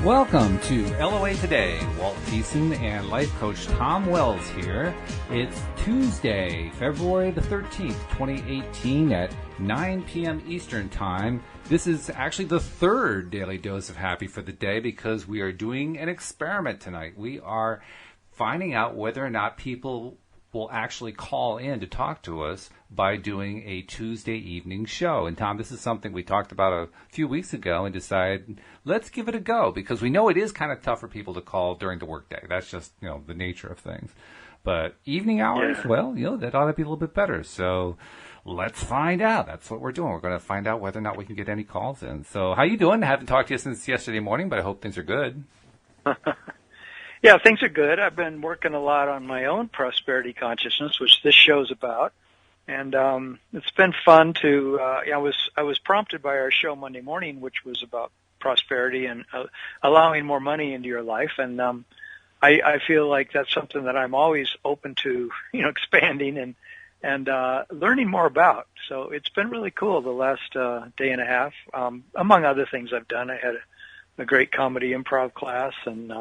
Welcome to LOA Today. Walt, Thiessen, and life coach Tom Wells here. It's Tuesday, February the 13th, 2018 at 9 p.m. Eastern Time. This is actually the third Daily Dose of Happy for the day because we are doing an experiment tonight. We are finding out whether or not people will actually call in to talk to us by doing a Tuesday evening show. And Tom, this is something we talked about a few weeks ago and decided let's give it a go because we know it is kind of tough for people to call during the workday. That's just, the nature of things. But evening hours, well, that ought to be a little bit better. So let's find out. That's what we're doing. We're going to find out whether or not we can get any calls in. So how you doing? I haven't talked to you since yesterday morning, but I hope things are good. Yeah, things are good. I've been working a lot on my own prosperity consciousness, which this show's about. And it's been fun to I was prompted by our show Monday morning, which was about prosperity and allowing more money into your life. And I feel like that's something that I'm always open to, expanding and learning more about. So it's been really cool the last day and a half. Among other things I've done, I had a great comedy improv class and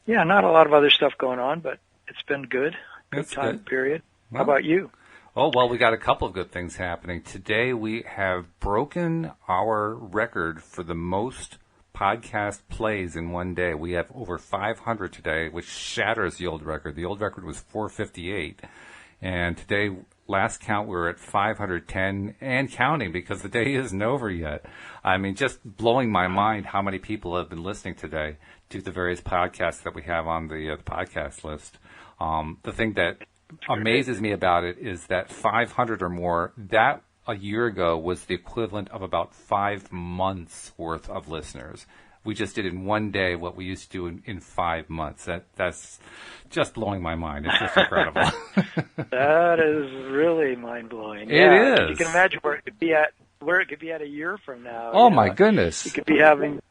not a lot of other stuff going on, but it's been good. Good time period. Well, how about you? Oh, well, we got a couple of good things happening. Today we have broken our record for the most podcast plays in one day. We have over 500 today, which shatters the old record. The old record was 458. And today, last count, we were at 510 and counting because the day isn't over yet. I mean, just blowing my mind how many people have been listening today to the various podcasts that we have on the podcast list. The thing that amazes me about it is that 500 or more, that a year ago was the equivalent of about 5 months worth of listeners. We just did in one day what we used to do in 5 months. That's just blowing my mind. It's just incredible. That is really mind-blowing. It is. You can imagine where it could be at a year from now. Oh, my goodness. You could be having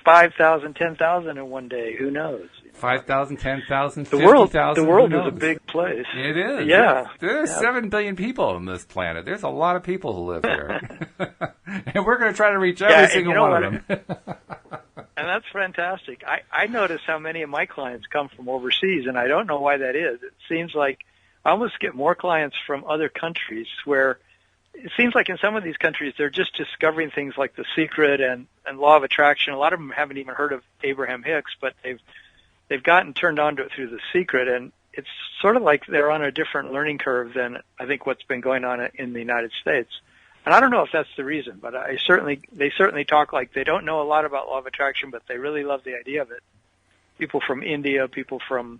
5,000, 10,000 in one day. Who knows? 5,000, 10,000, 50,000. The world is a big place. It is. Yeah. There's 7 billion people on this planet. There's a lot of people who live here. And we're going to try to reach every single one of them. And that's fantastic. I notice how many of my clients come from overseas, and I don't know why that is. It seems like I almost get more clients from other countries where it seems like in some of these countries they're just discovering things like The Secret and Law of Attraction. A lot of them haven't even heard of Abraham Hicks, but they've gotten turned on to it through The Secret, and it's sort of like they're on a different learning curve than I think what's been going on in the United States. And I don't know if that's the reason, but they certainly talk like they don't know a lot about Law of Attraction, but they really love the idea of it. People from India, people from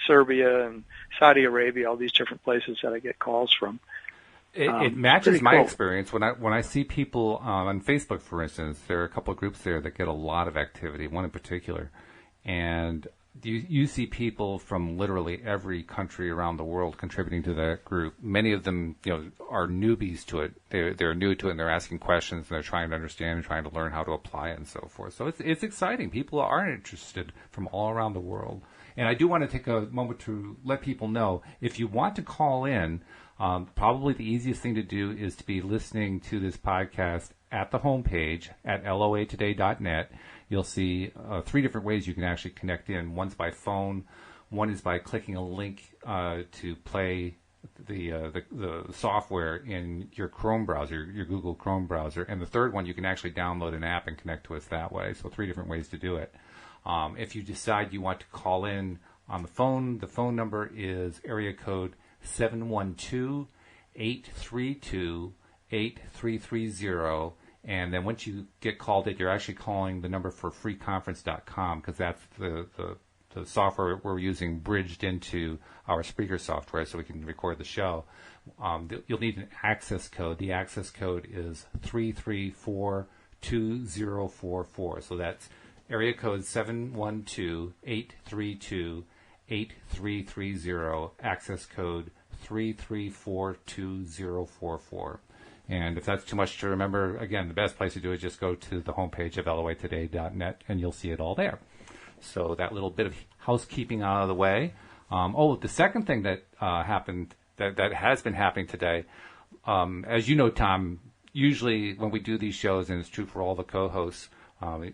Serbia and Saudi Arabia, all these different places that I get calls from. It matches my experience when I see people on Facebook, for instance. There are a couple of groups there that get a lot of activity. One in particular, and you see people from literally every country around the world contributing to that group. Many of them, are newbies to it. They're new to it, and they're asking questions, and they're trying to understand and trying to learn how to apply it and so forth. So it's exciting. People are interested from all around the world. And I do want to take a moment to let people know, if you want to call in, probably the easiest thing to do is to be listening to this podcast at the homepage at loatoday.net. You'll see 3 different ways you can actually connect in. One's by phone. One is by clicking a link to play the software in your Chrome browser, your Google Chrome browser. And the third one, you can actually download an app and connect to us that way. So 3 different ways to do it. If you decide you want to call in on the phone number is area code 712-832-8330. And then once you get called in, you're actually calling the number for freeconference.com because that's the software we're using bridged into our speaker software so we can record the show. You'll need an access code. The access code is 334-2044. So that's area code 712-832-8330, access code 334-2044. And if that's too much to remember, again, the best place to do it is just go to the homepage of loatoday.net, and you'll see it all there. So that little bit of housekeeping out of the way. The second thing that happened, that has been happening today, as you know, Tom, usually when we do these shows, and it's true for all the co-hosts,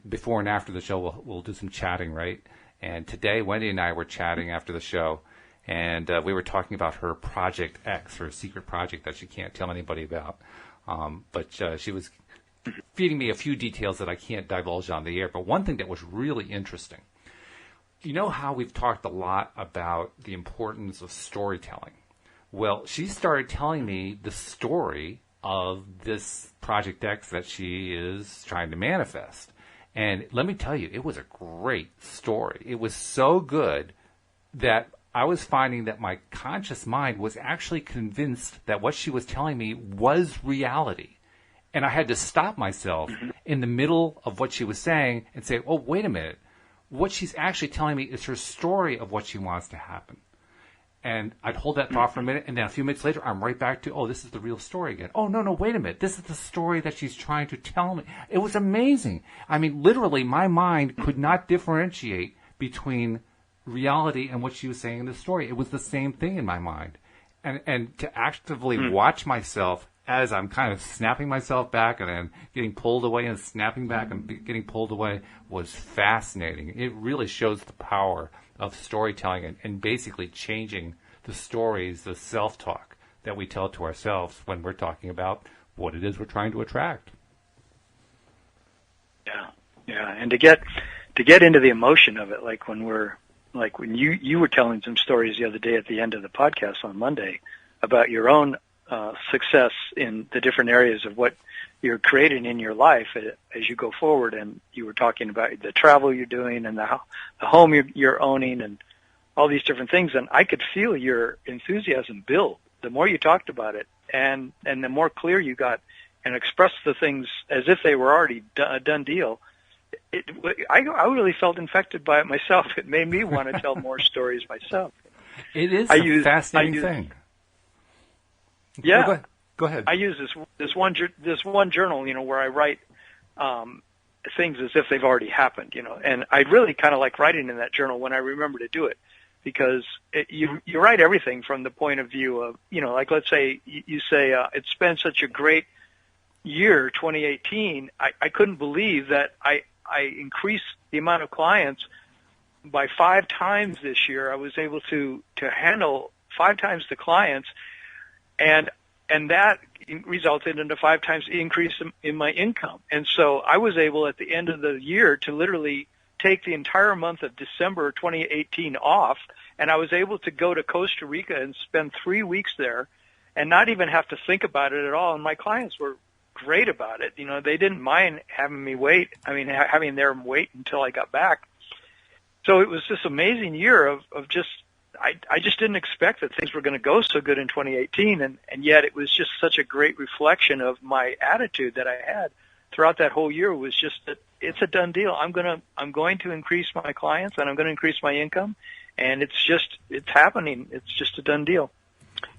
Before and after the show, we'll do some chatting, right? And today, Wendy and I were chatting after the show, and we were talking about her Project X, her secret project that she can't tell anybody about. But she was feeding me a few details that I can't divulge on the air. But one thing that was really interesting, you know how we've talked a lot about the importance of storytelling? Well, she started telling me the story of this Project X that she is trying to manifest. And let me tell you, it was a great story. It was so good that I was finding that my conscious mind was actually convinced that what she was telling me was reality. And I had to stop myself in the middle of what she was saying and say, oh, wait a minute. What she's actually telling me is her story of what she wants to happen. And I'd hold that thought for a minute, and then a few minutes later, I'm right back to, oh, this is the real story again. Oh, no, wait a minute. This is the story that she's trying to tell me. It was amazing. I mean, literally, my mind could not differentiate between reality and what she was saying in the story. It was the same thing in my mind. And to actively watch myself as I'm kind of snapping myself back and then getting pulled away and snapping back and getting pulled away was fascinating. It really shows the power of storytelling and basically changing the stories, the self-talk that we tell to ourselves when we're talking about what it is we're trying to attract. Yeah, and to get into the emotion of it, like when you were telling some stories the other day at the end of the podcast on Monday about your own success in the different areas of what you're creating in your life as you go forward, and you were talking about the travel you're doing and the home you're owning and all these different things, and I could feel your enthusiasm build the more you talked about it, and the more clear you got and expressed the things as if they were already a done deal. I really felt infected by it myself. It made me want to tell more stories myself. It is a fascinating thing. Yeah, oh, go ahead. I use this one journal, where I write things as if they've already happened, and I really kind of like writing in that journal when I remember to do it, because you write everything from the point of view of, like let's say you say it's been such a great year, 2018. I couldn't believe that I increased the amount of clients by 5 times this year. I was able to handle 5 times the clients. And that resulted in a 5 times increase in my income. And so I was able at the end of the year to literally take the entire month of December 2018 off, and I was able to go to Costa Rica and spend 3 weeks there and not even have to think about it at all. And my clients were great about it. They didn't mind having me wait. Having them wait until I got back. So it was this amazing year of just, I just didn't expect that things were going to go so good in 2018, and yet it was just such a great reflection of my attitude that I had throughout that whole year. Was just that it's a done deal. I'm going to increase my clients, and I'm going to increase my income, and it's happening. It's just a done deal.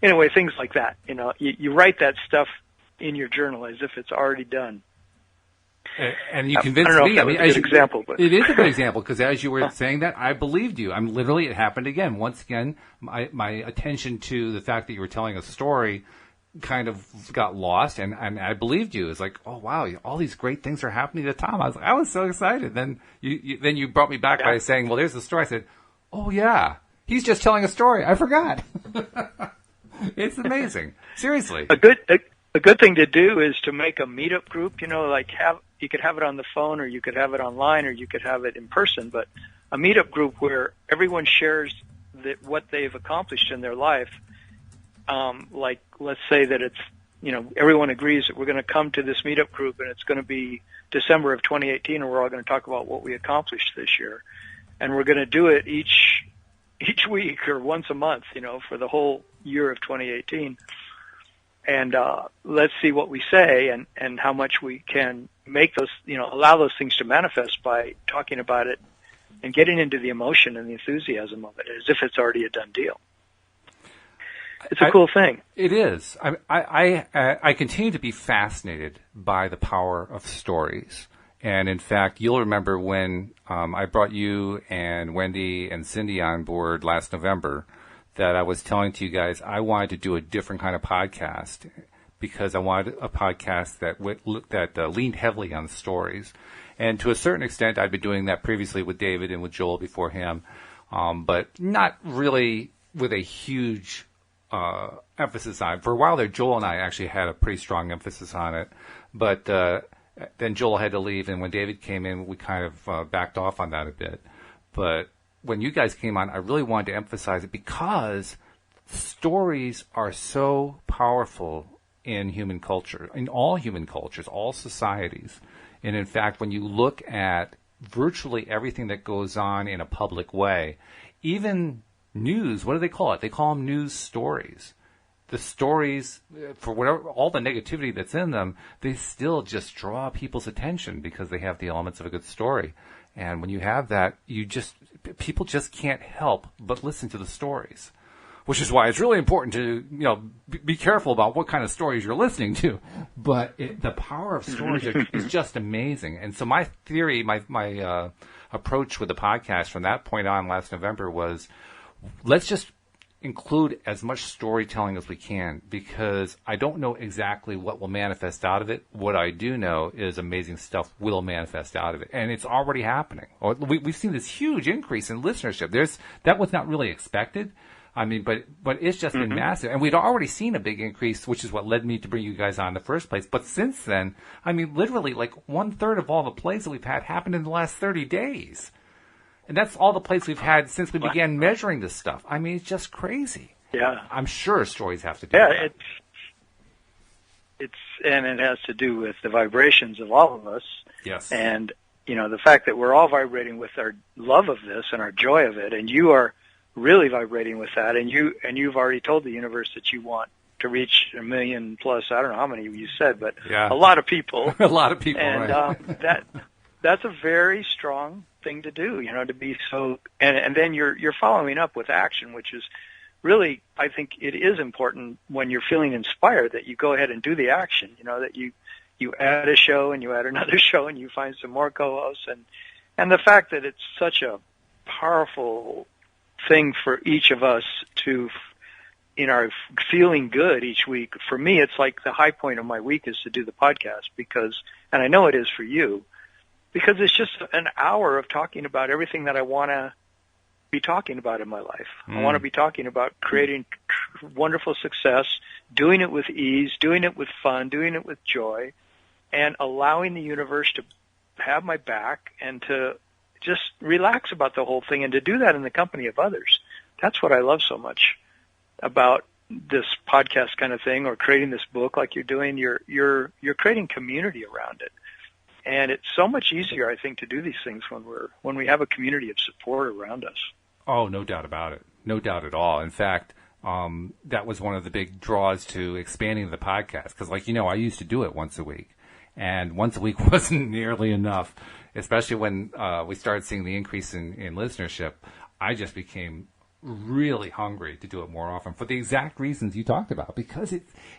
Anyway, things like that. You write that stuff in your journal as if it's already done. And you convinced me. I mean, example, but it is a good example, because as you were saying that, I believed you. It happened again. Once again, my attention to the fact that you were telling a story kind of got lost, and I believed you. It's like, oh wow, all these great things are happening to Tom. I was so excited. Then you brought me back by saying, well, there's the story. I said, oh yeah, he's just telling a story. I forgot. It's amazing. Seriously. A good thing to do is to make a meetup group, you could have it on the phone, or you could have it online, or you could have it in person, but a meetup group where everyone shares what they've accomplished in their life. Like, let's say that it's, everyone agrees that we're going to come to this meetup group, and it's going to be December of 2018, and we're all going to talk about what we accomplished this year. And we're going to do it each week or once a month, for the whole year of 2018. And let's see what we say and how much we can make those, allow those things to manifest by talking about it and getting into the emotion and the enthusiasm of it as if it's already a done deal. It's a cool thing. It is. I continue to be fascinated by the power of stories. And in fact, you'll remember when I brought you and Wendy and Cindy on board last November, that I was telling to you guys I wanted to do a different kind of podcast, because I wanted a podcast that leaned heavily on stories. And to a certain extent, I'd been doing that previously with David and with Joel before him, but not really with a huge emphasis on it. For a while there, Joel and I actually had a pretty strong emphasis on it, but then Joel had to leave, and when David came in, we kind of backed off on that a bit. But when you guys came on, I really wanted to emphasize it because stories are so powerful in human culture, in all human cultures, all societies. And in fact, when you look at virtually everything that goes on in a public way, even news, what do they call it? They call them news stories. The stories, for whatever, all the negativity that's in them, they still just draw people's attention because they have the elements of a good story. And when you have that, people just can't help but listen to the stories, which is why it's really important to, be careful about what kind of stories you're listening to. But the power of stories is just amazing. And so my theory, my approach with the podcast from that point on last November was, let's just include as much storytelling as we can, because I don't know exactly what will manifest out of it. What I do know is amazing stuff will manifest out of it, and it's already happening. We've seen this huge increase in listenership. That was not really expected. I mean, but it's just been massive, and we'd already seen a big increase, which is what led me to bring you guys on in the first place. But since then, I mean, literally like 1/3 of all the plays that we've had happened in the last 30 days. And that's all the plays we've had since we began measuring this stuff. I mean, it's just crazy. Yeah. I'm sure stories have to do with that. And it has to do with the vibrations of all of us. Yes. And, the fact that we're all vibrating with our love of this and our joy of it, and you are really vibrating with that, and you've already told the universe that you want to reach 1 million plus, I don't know how many you said, but a lot of people. A lot of people, and, right. That's a very strong thing to do, to be so, and then you're following up with action, which is really, I think it is important when you're feeling inspired that you go ahead and do the action, that you add a show and you add another show and you find some more co-hosts, and the fact that it's such a powerful thing for each of us to, in our feeling good each week. For me, it's like the high point of my week is to do the podcast and I know it is for you, because it's just an hour of talking about everything that I want to be talking about in my life. I want to be talking about creating wonderful success, doing it with ease, doing it with fun, doing it with joy, and allowing the universe to have my back and to just relax about the whole thing, and to do that in the company of others. That's what I love so much about this podcast kind of thing, or creating this book like you're doing. You're creating community around it. And it's so much easier, I think, to do these things when we have a community of support around us. Oh, no doubt about it. No doubt at all. In fact, that was one of the big draws to expanding the podcast. Because, I used to do it once a week. And once a week wasn't nearly enough, especially when we started seeing the increase in listenership. I just became really hungry to do it more often for the exact reasons you talked about, because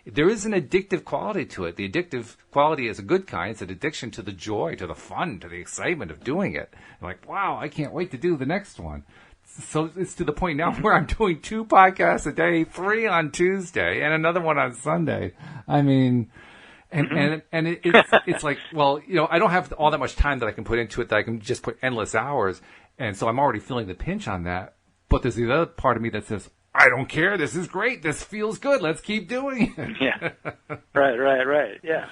there is an addictive quality to it. The addictive quality is a good kind. It's an addiction to the joy, to the fun, to the excitement of doing it. Like, wow, I can't wait to do the next one. So it's to the point now where I'm doing 2 podcasts a day, 3 on Tuesday and another one on Sunday. I mean, and it's like, well, I don't have all that much time that I can put into it, that I can just put endless hours. And so I'm already feeling the pinch on that. But there's the other part of me that says, I don't care. This is great. This feels good. Let's keep doing it. Yeah. Right. Yeah.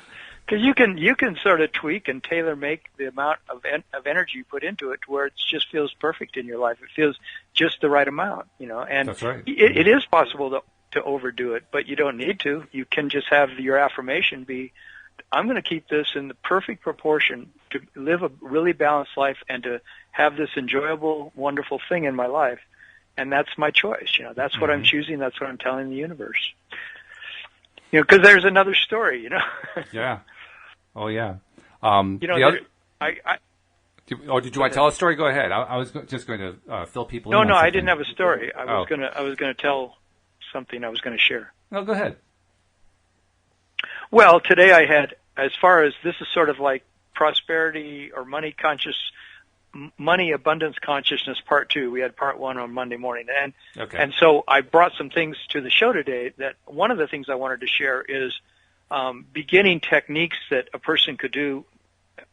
Because you can sort of tweak and tailor make the amount of energy you put into it to where it just feels perfect in your life. It feels just the right amount, And that's right. It is possible to overdo it, but you don't need to. You can just have your affirmation be, I'm going to keep this in the perfect proportion to live a really balanced life and to have this enjoyable, wonderful thing in my life. And that's my choice. That's what I'm choosing. That's what I'm telling the universe. Because there's another story, Yeah. Oh, yeah. Did you want to tell a story? Go ahead. I was just going to fill people in. No, I didn't have a story. I was going to tell something I was going to share. No, go ahead. Well, today I had, as far as this is sort of like prosperity or money abundance consciousness part 2. We had part 1 on Monday morning. And so I brought some things to the show today that one of the things I wanted to share is beginning techniques that a person could do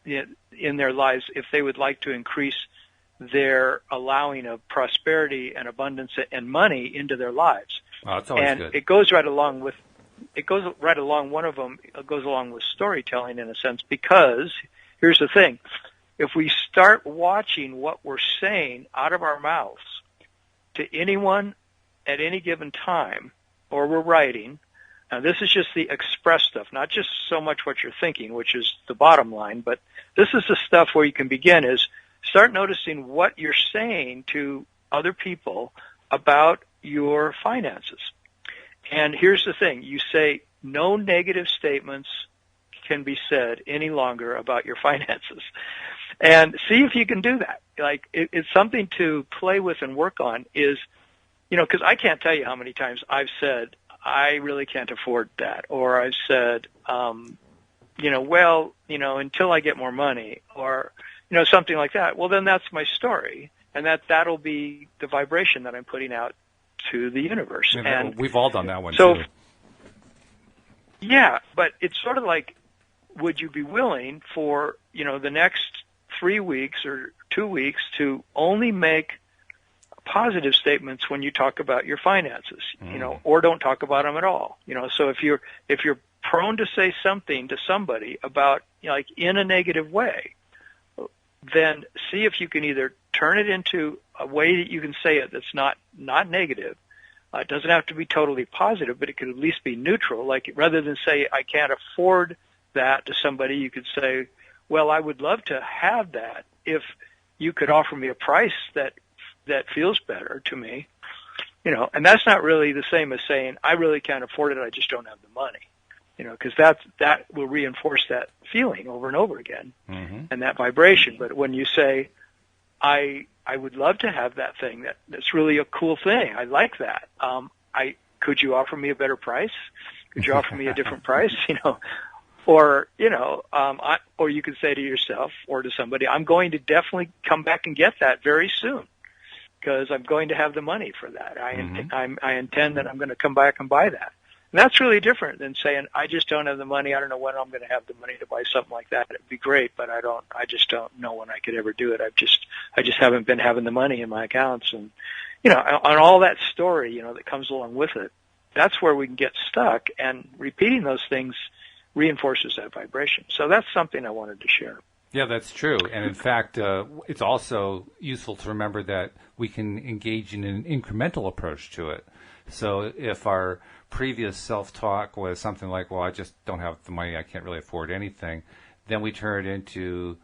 in their lives if they would like to increase their allowing of prosperity and abundance and money into their lives. Oh, that's always and good. it goes right along with one of them goes along with storytelling in a sense, because here's the thing. If we start watching what we're saying out of our mouths to anyone at any given time, or we're writing, now this is just the express stuff, not just so much what you're thinking, which is the bottom line, but this is the stuff where you can begin is start noticing what you're saying to other people about your finances. And here's the thing. You say no negative statements can be said any longer about your finances. And see if you can do that. Like, it's something to play with and work on is, because I can't tell you how many times I've said, I really can't afford that. Or I've said, until I get more money, or, something like that. Well, then that's my story. And that'll be the vibration that I'm putting out to the universe. And we've all done that one, too. Yeah, but it's sort of like, would you be willing for, the next 3 weeks or 2 weeks to only make positive statements when you talk about your finances, or don't talk about them at all. So if you're prone to say something to somebody about, like, in a negative way, then see if you can either turn it into a way that you can say it that's not negative. It doesn't have to be totally positive, but it could at least be neutral. Like, rather than say, I can't afford that to somebody, you could say, well, I would love to have that if you could offer me a price that feels better to me. And that's not really the same as saying, I really can't afford it, I just don't have the money. Because that will reinforce that feeling over and over again, and that vibration. But when you say, I would love to have that thing, that's really a cool thing, I like that. Could you offer me a better price? Could you offer me a different price? Or or you could say to yourself or to somebody, I'm going to definitely come back and get that very soon, because I'm going to have the money for that. I intend that I'm going to come back and buy that. And that's really different than saying, I just don't have the money. I don't know when I'm going to have the money to buy something like that. It'd be great, but I just don't know when I could ever do it. I just haven't been having the money in my accounts. And, on all that story, that comes along with it, that's where we can get stuck. And repeating those things reinforces that vibration. So that's something I wanted to share. Yeah, that's true. And in fact, it's also useful to remember that we can engage in an incremental approach to it. So if our previous self-talk was something like, well, I just don't have the money, I can't really afford anything, then we turn it into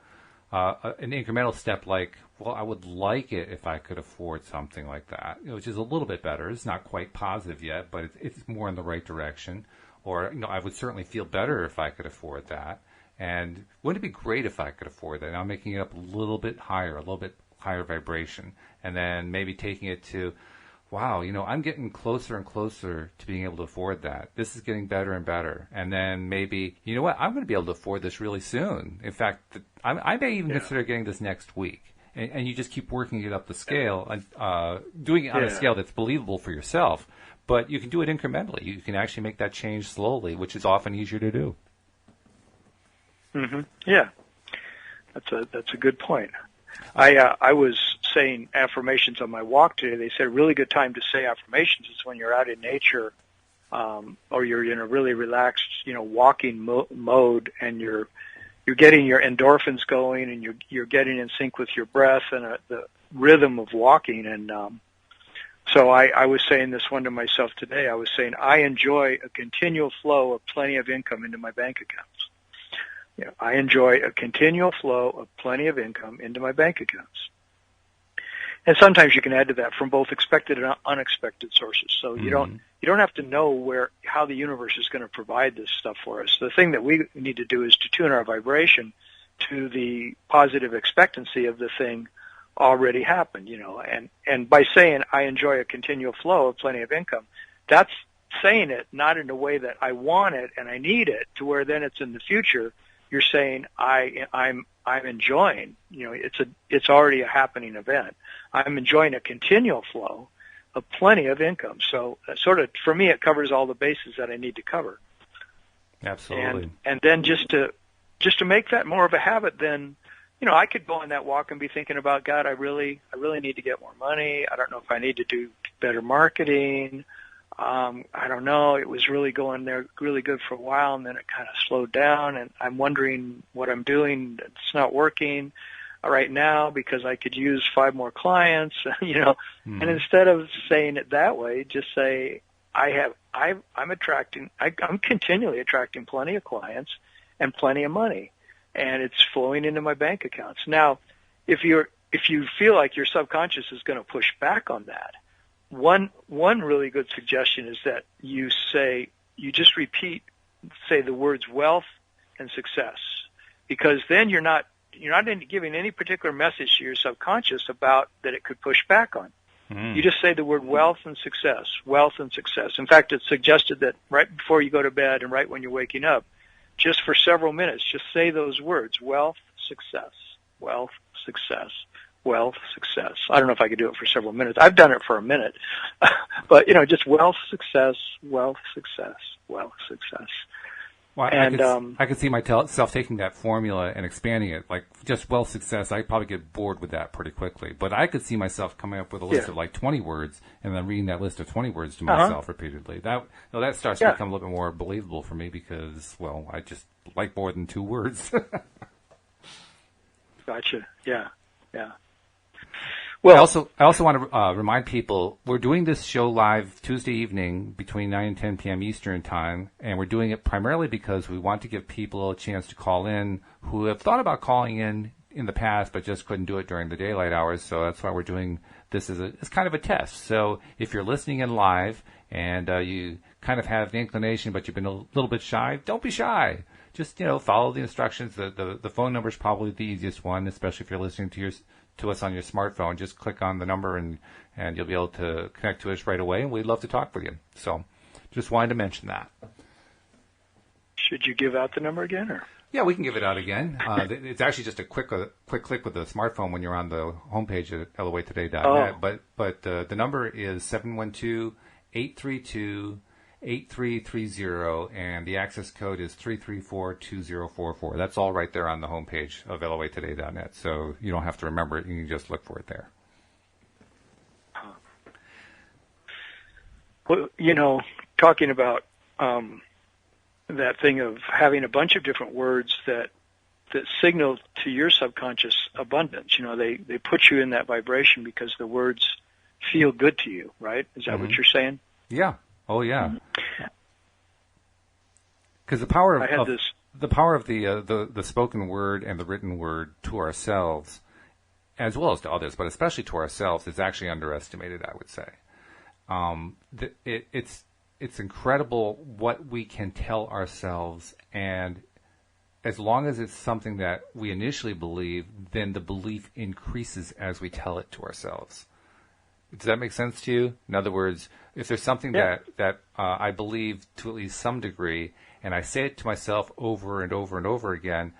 an incremental step like, well, I would like it if I could afford something like that, which is a little bit better. It's not quite positive yet, but it's more in the right direction. Or, I would certainly feel better if I could afford that. And wouldn't it be great if I could afford that? Now I'm making it up a little bit higher vibration. And then maybe taking it to, wow, I'm getting closer and closer to being able to afford that. This is getting better and better. And then maybe, you know what, I'm going to be able to afford this really soon. In fact, I may even consider getting this next week. And you just keep working it up the scale, doing it on a scale that's believable for yourself. But you can do it incrementally. You can actually make that change slowly, which is often easier to do. Yeah, that's a good point. I was saying affirmations on my walk today. They said a really good time to say affirmations is when you're out in nature, or you're in a really relaxed, walking mode, and you're getting your endorphins going, and you're getting in sync with your breath and the rhythm of walking. And so I was saying this one to myself today. I was saying, I enjoy a continual flow of plenty of income into my bank accounts. I enjoy a continual flow of plenty of income into my bank accounts. And sometimes you can add to that from both expected and unexpected sources. So you don't have to know how the universe is going to provide this stuff for us. The thing that we need to do is to tune our vibration to the positive expectancy of the thing already happened, and by saying I enjoy a continual flow of plenty of income, that's saying it not in a way that I want it and I need it, to where then it's in the future. You're saying I'm enjoying, it's already a happening event. I'm enjoying a continual flow of plenty of income. So sort of, for me, it covers all the bases that I need to cover. Absolutely. And then just to just to make that more of a habit, then, I could go on that walk and be thinking about, God, I really need to get more money. I don't know if I need to do better marketing. I don't know. It was really going there really good for a while, and then it kind of slowed down, and I'm wondering what I'm doing. It's not working right now because I could use 5 more clients, And instead of saying it that way, just say, I'm continually attracting plenty of clients and plenty of money, and it's flowing into my bank accounts. Now, if you feel like your subconscious is going to push back on that, one really good suggestion is that you just repeat, say the words wealth and success, because then you're not giving any particular message to your subconscious about that it could push back on. You just say the word wealth and success, wealth and success. In fact, it's suggested that right before you go to bed and right when you're waking up, just for several minutes, just say those words, wealth, success, wealth, success, wealth, success. I don't know if I could do it for several minutes. I've done it for a minute. But, just wealth, success, wealth, success, wealth, success. Well, I could see myself taking that formula and expanding it. Like just wealth success, I'd probably get bored with that pretty quickly. But I could see myself coming up with a list of like 20 words and then reading that list of 20 words to myself repeatedly. That starts to become a little bit more believable for me because, well, I just like more than 2 words. Gotcha. Yeah. Well, I also want to remind people we're doing this show live Tuesday evening between 9 and 10 p.m. Eastern time, and we're doing it primarily because we want to give people a chance to call in who have thought about calling in the past but just couldn't do it during the daylight hours. So that's why we're doing this as kind of a test. So if you're listening in live and you kind of have the inclination but you've been a little bit shy, don't be shy. Just follow the instructions. The phone number is probably the easiest one, especially if you're listening to us on your smartphone. Just click on the number and you'll be able to connect to us right away, and we'd love to talk with you. So just wanted to mention that. Should you give out the number again? Or? Yeah, we can give it out again. It's actually just a quick click with the smartphone when you're on the homepage at loatoday.net. But the number is 712-832-8330, and the access code is 334-2044. That's all right there on the homepage of loatoday.net, so you don't have to remember it. You can just look for it there. Well, talking about that thing of having a bunch of different words that signal to your subconscious abundance. They put you in that vibration because the words feel good to you, right? Is that what you're saying? Yeah. Oh, yeah. Because the power of the spoken word and the written word to ourselves, as well as to others, but especially to ourselves, is actually underestimated, I would say. It's incredible what we can tell ourselves, and as long as it's something that we initially believe, then the belief increases as we tell it to ourselves. Does that make sense to you? In other words, if there's something that I believe to at least some degree, and I say it to myself over and over and over again,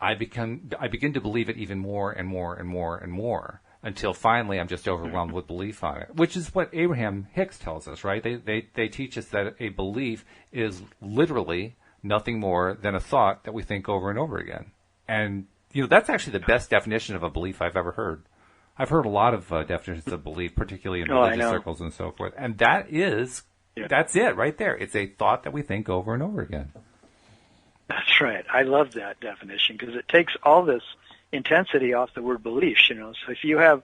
I begin to believe it even more and more and more and more until finally I'm just overwhelmed with belief on it, which is what Abraham Hicks tells us, right? They teach us that a belief is literally nothing more than a thought that we think over and over again. And, that's actually the best definition of a belief I've ever heard. I've heard a lot of definitions of belief, particularly in religious circles and so forth. And that's it right there. It's a thought that we think over and over again. That's right. I love that definition because it takes all this intensity off the word belief, So if you have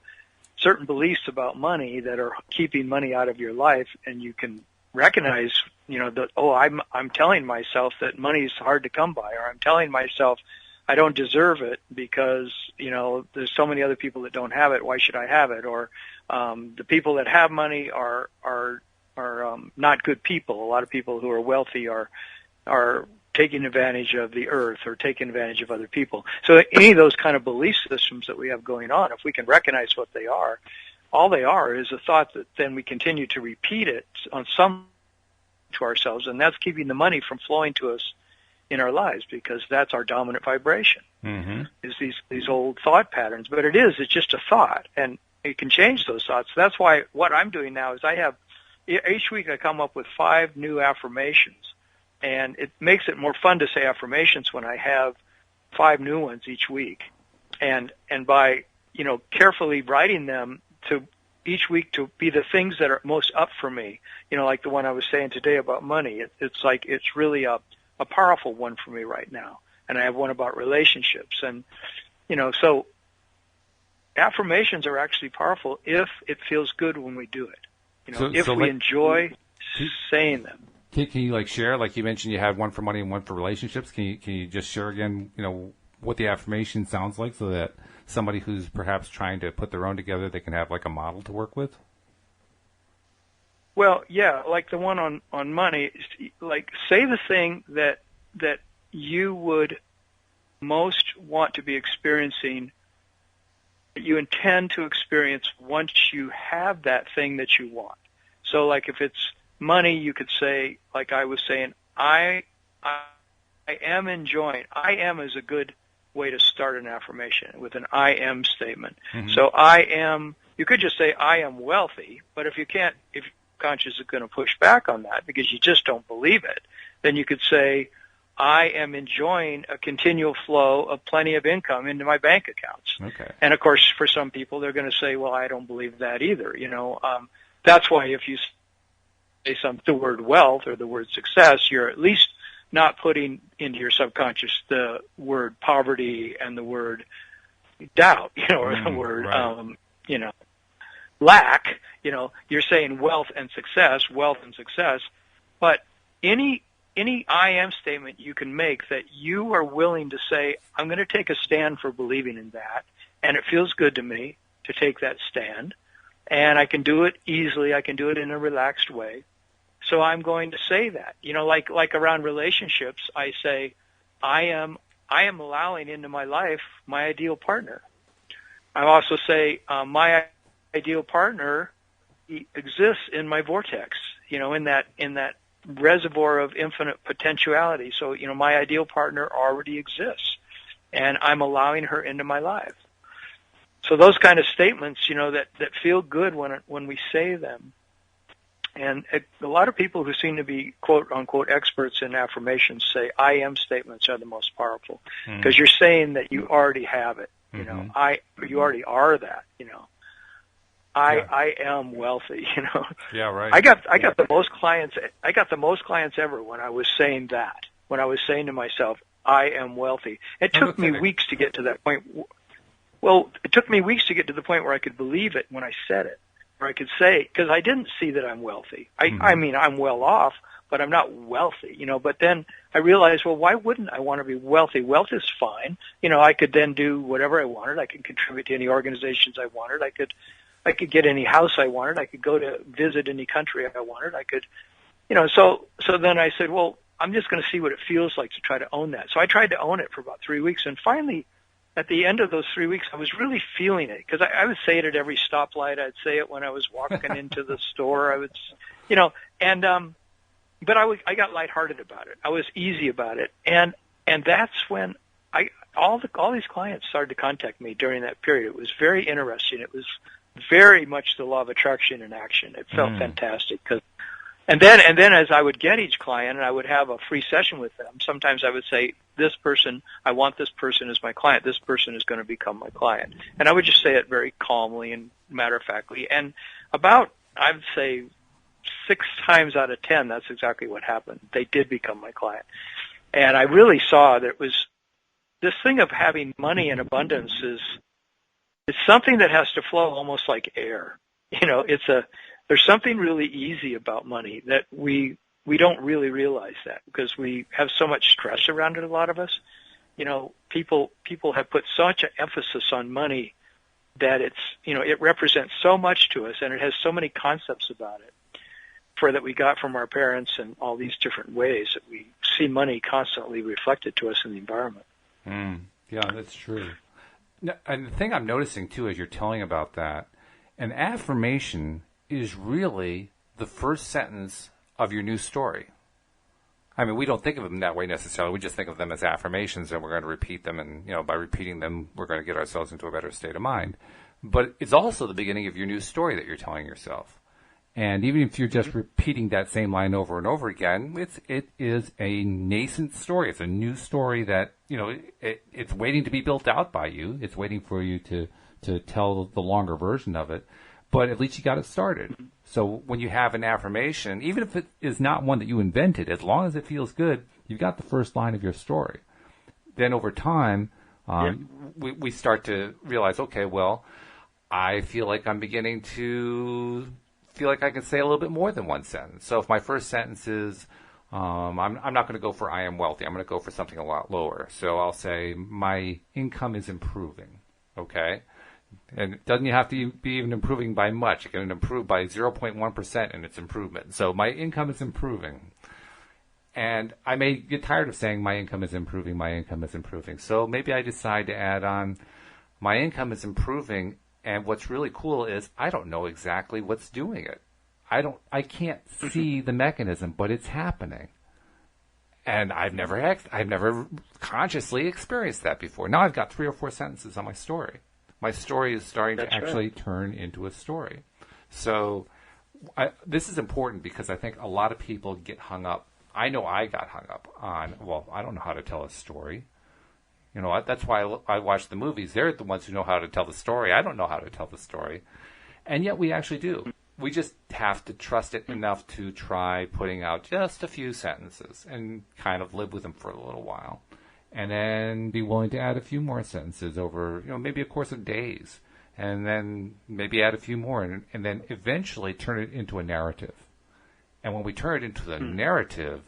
certain beliefs about money that are keeping money out of your life, and you can recognize, that, I'm telling myself that money is hard to come by, or I'm telling myself I don't deserve it because, there's so many other people that don't have it. Why should I have it? Or the people that have money are not good people. A lot of people who are wealthy are taking advantage of the earth or taking advantage of other people. So any of those kind of belief systems that we have going on, if we can recognize what they are, all they are is a thought that then we continue to repeat it on some to ourselves, and that's keeping the money from flowing to us in our lives because that's our dominant vibration, is these old thought patterns. But it's just a thought, and it can change those thoughts. That's why what I'm doing now is each week I come up with 5 new affirmations. And it makes it more fun to say affirmations when I have 5 new ones each week. And by, carefully writing them to each week to be the things that are most up for me, like the one I was saying today about money. It's like it's really a powerful one for me right now. And I have one about relationships. And, so affirmations are actually powerful if it feels good when we do it. If we enjoy saying them. Can you share, like you mentioned you had one for money and one for relationships. Can you just share again, what the affirmation sounds like so that somebody who's perhaps trying to put their own together, they can have like a model to work with? Well, yeah, like the one on money, like say the thing that you would most want to be experiencing, that you intend to experience once you have that thing that you want. So like if it's money, you could say, like I was saying, I am enjoying. I am is a good way to start an affirmation with an I am statement. Mm-hmm. So you could just say I am wealthy, but if your conscience is going to push back on that because you just don't believe it, then you could say I am enjoying a continual flow of plenty of income into my bank accounts. Okay. And of course, for some people, they're going to say, well, I don't believe that either. That's why if you say the word wealth or the word success, you're at least not putting into your subconscious the word poverty and the word doubt, or the word, right. Lack. You're saying wealth and success, but any I am statement you can make that you are willing to say, I'm going to take a stand for believing in that, and it feels good to me to take that stand, and I can do it easily, I can do it in a relaxed way. So I'm going to say that, like around relationships, I say, I am allowing into my life my ideal partner. I also say, my ideal partner exists in my vortex, in that reservoir of infinite potentiality. So, my ideal partner already exists, and I'm allowing her into my life. So those kind of statements, that feel good when we say them. And a lot of people who seem to be quote unquote experts in affirmations say I am statements are the most powerful because you're saying that you already have it. You already are that. I am wealthy. Yeah, right. I got the most clients. I got the most clients ever when I was saying that. When I was saying to myself, I am wealthy. It took me weeks to get to that point. Well, it took me weeks to get to the point where I could believe it when I said it. Or I could say, because I didn't see that I'm wealthy. I mean, I'm well off, but I'm not wealthy, But then I realized, well, why wouldn't I want to be wealthy? Wealth is fine. I could then do whatever I wanted. I could contribute to any organizations I wanted. I could get any house I wanted. I could go to visit any country I wanted. I could, so then I said, well, I'm just going to see what it feels like to try to own that. So I tried to own it for about 3 weeks, and finally, at the end of those 3 weeks, I was really feeling it because I would say it at every stoplight. I'd say it when I was walking into the store. I would, but I got lighthearted about it. I was easy about it, and that's when all these clients started to contact me during that period. It was very interesting. It was very much the law of attraction in action. It felt fantastic And then as I would get each client and I would have a free session with them, sometimes I would say, I want this person as my client. This person is going to become my client. And I would just say it very calmly and matter-of-factly. And about, I would say, 6 times out of 10, that's exactly what happened. They did become my client. And I really saw that it was this thing of having money in abundance it's something that has to flow almost like air. There's something really easy about money that we don't really realize that because we have so much stress around it, a lot of us. People have put such an emphasis on money that it represents so much to us and it has so many concepts about it that we got from our parents and all these different ways that we see money constantly reflected to us in the environment. Yeah, that's true. And the thing I'm noticing, too, as you're telling about that, an affirmation is really the first sentence of your new story. I mean, we don't think of them that way necessarily. We just think of them as affirmations, and we're going to repeat them, and by repeating them, we're going to get ourselves into a better state of mind. But it's also the beginning of your new story that you're telling yourself. And even if you're just repeating that same line over and over again, it is a nascent story. It's a new story that it's waiting to be built out by you. It's waiting for you to tell the longer version of it. But at least you got it started. So when you have an affirmation, even if it is not one that you invented, as long as it feels good, you've got the first line of your story. Then over time, we start to realize, okay, well, I feel like I'm beginning to feel like I can say a little bit more than one sentence. So if my first sentence is, I'm not going to go for I am wealthy. I'm going to go for something a lot lower. So I'll say my income is improving. Okay. And it doesn't have to be even improving by much. It can improve by 0.1% in its improvement. So my income is improving. And I may get tired of saying my income is improving, my income is improving. So maybe I decide to add on my income is improving. And what's really cool is I don't know exactly what's doing it. I can't see the mechanism, but it's happening. And I've never consciously experienced that before. Now I've got 3 or 4 sentences on my story. My story is starting to actually turn into a story. So this is important because I think a lot of people get hung up. I know I got hung up on, well, I don't know how to tell a story. That's why I watch the movies. They're the ones who know how to tell the story. I don't know how to tell the story. And yet we actually do. We just have to trust it enough to try putting out just a few sentences and kind of live with them for a little while. And then be willing to add a few more sentences over, maybe a course of days. And then maybe add a few more. And then eventually turn it into a narrative. And when we turn it into the narrative,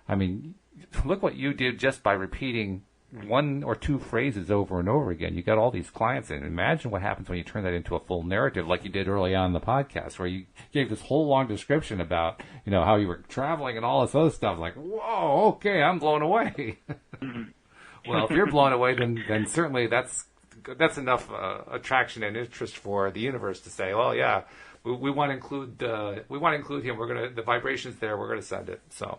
I mean, look what you did just by repeating 1 or 2 phrases over and over again. You got all these clients in. Imagine what happens when you turn that into a full narrative like you did early on in the podcast, where you gave this whole long description about, how you were traveling and all this other stuff. Like, whoa, okay, I'm blown away. Well, if you're blown away, then certainly that's enough attraction and interest for the universe to say, well, yeah, we want to include him. The vibration's there. We're gonna send it. So,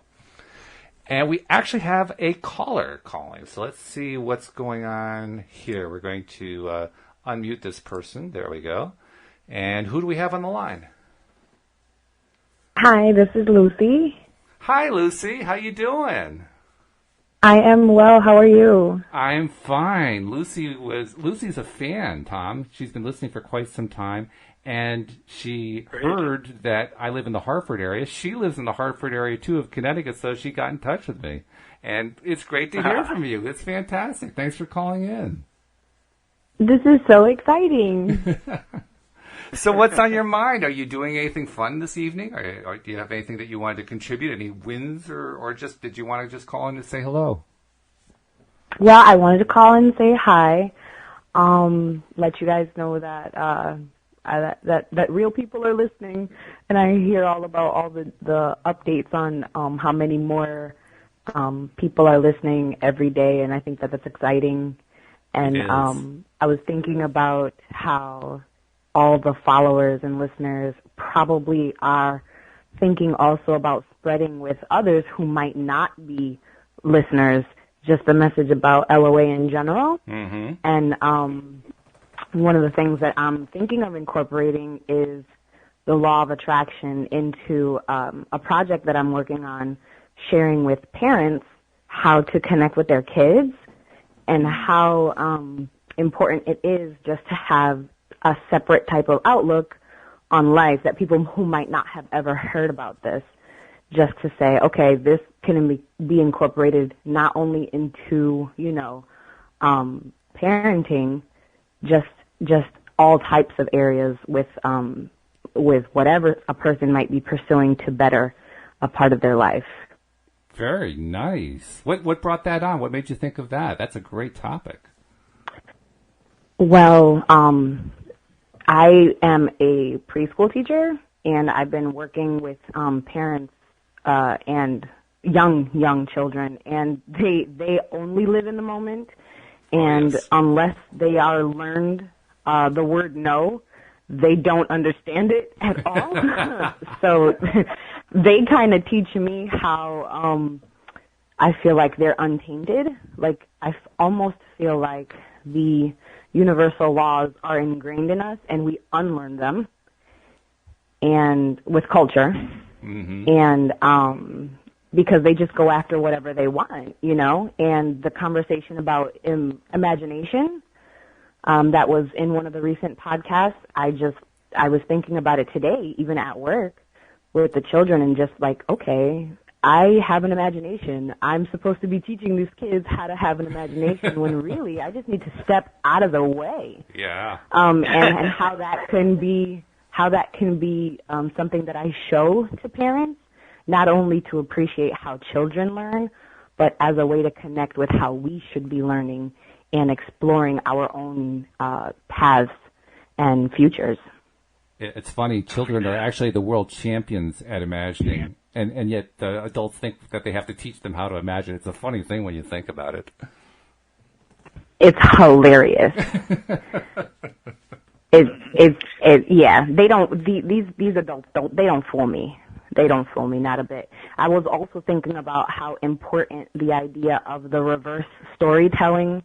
and we actually have a caller calling. So let's see what's going on here. We're going to unmute this person. There we go. And who do we have on the line? Hi, this is Lucy. Hi, Lucy. How you doing? I am well. How are you? I'm fine. Lucy's a fan, Tom. She's been listening for quite some time, and she heard that I live in the Hartford area. She lives in the Hartford area, too, of Connecticut, so she got in touch with me. And it's great to hear from you. It's fantastic. Thanks for calling in. This is so exciting. So what's on your mind? Are you doing anything fun this evening? Or do you have anything that you wanted to contribute? Any wins? Or just did you want to just call in to say hello? Well, I wanted to call in and say hi. Let you guys know that that real people are listening, and I hear all about all the updates on how many more people are listening every day, and I think that that's exciting. And I was thinking about how all the followers and listeners probably are thinking also about spreading with others who might not be listeners just a message about LOA in general. Mm-hmm. And one of the things that I'm thinking of incorporating is the law of attraction into a project that I'm working on, sharing with parents how to connect with their kids and how important it is just to have a separate type of outlook on life, that people who might not have ever heard about this, just to say, okay, this can be incorporated not only into, parenting, just all types of areas with whatever a person might be pursuing to better a part of their life. Very nice. What brought that on? What made you think of that? That's a great topic. Well, I am a preschool teacher, and I've been working with parents and young children, and they only live in the moment, and unless they are learned the word no, they don't understand it at all. So they kind of teach me how I feel like they're untainted. Like I almost feel like the universal laws are ingrained in us, and we unlearn them, and with culture. Mm-hmm. And because they just go after whatever they want, you know. And the conversation about imagination that was in one of the recent podcasts, I was thinking about it today, even at work with the children, and just like, okay, I have an imagination. I'm supposed to be teaching these kids how to have an imagination when really I just need to step out of the way. Yeah. And how that can be something that I show to parents, not only to appreciate how children learn, but as a way to connect with how we should be learning and exploring our own paths and futures. It's funny. Children are actually the world champions at imagining, and yet the adults think that they have to teach them how to imagine. It's a funny thing when you think about it. It's hilarious. Yeah. They don't. These adults don't fool me. They don't fool me, not a bit. I was also thinking about how important the idea of the reverse storytelling,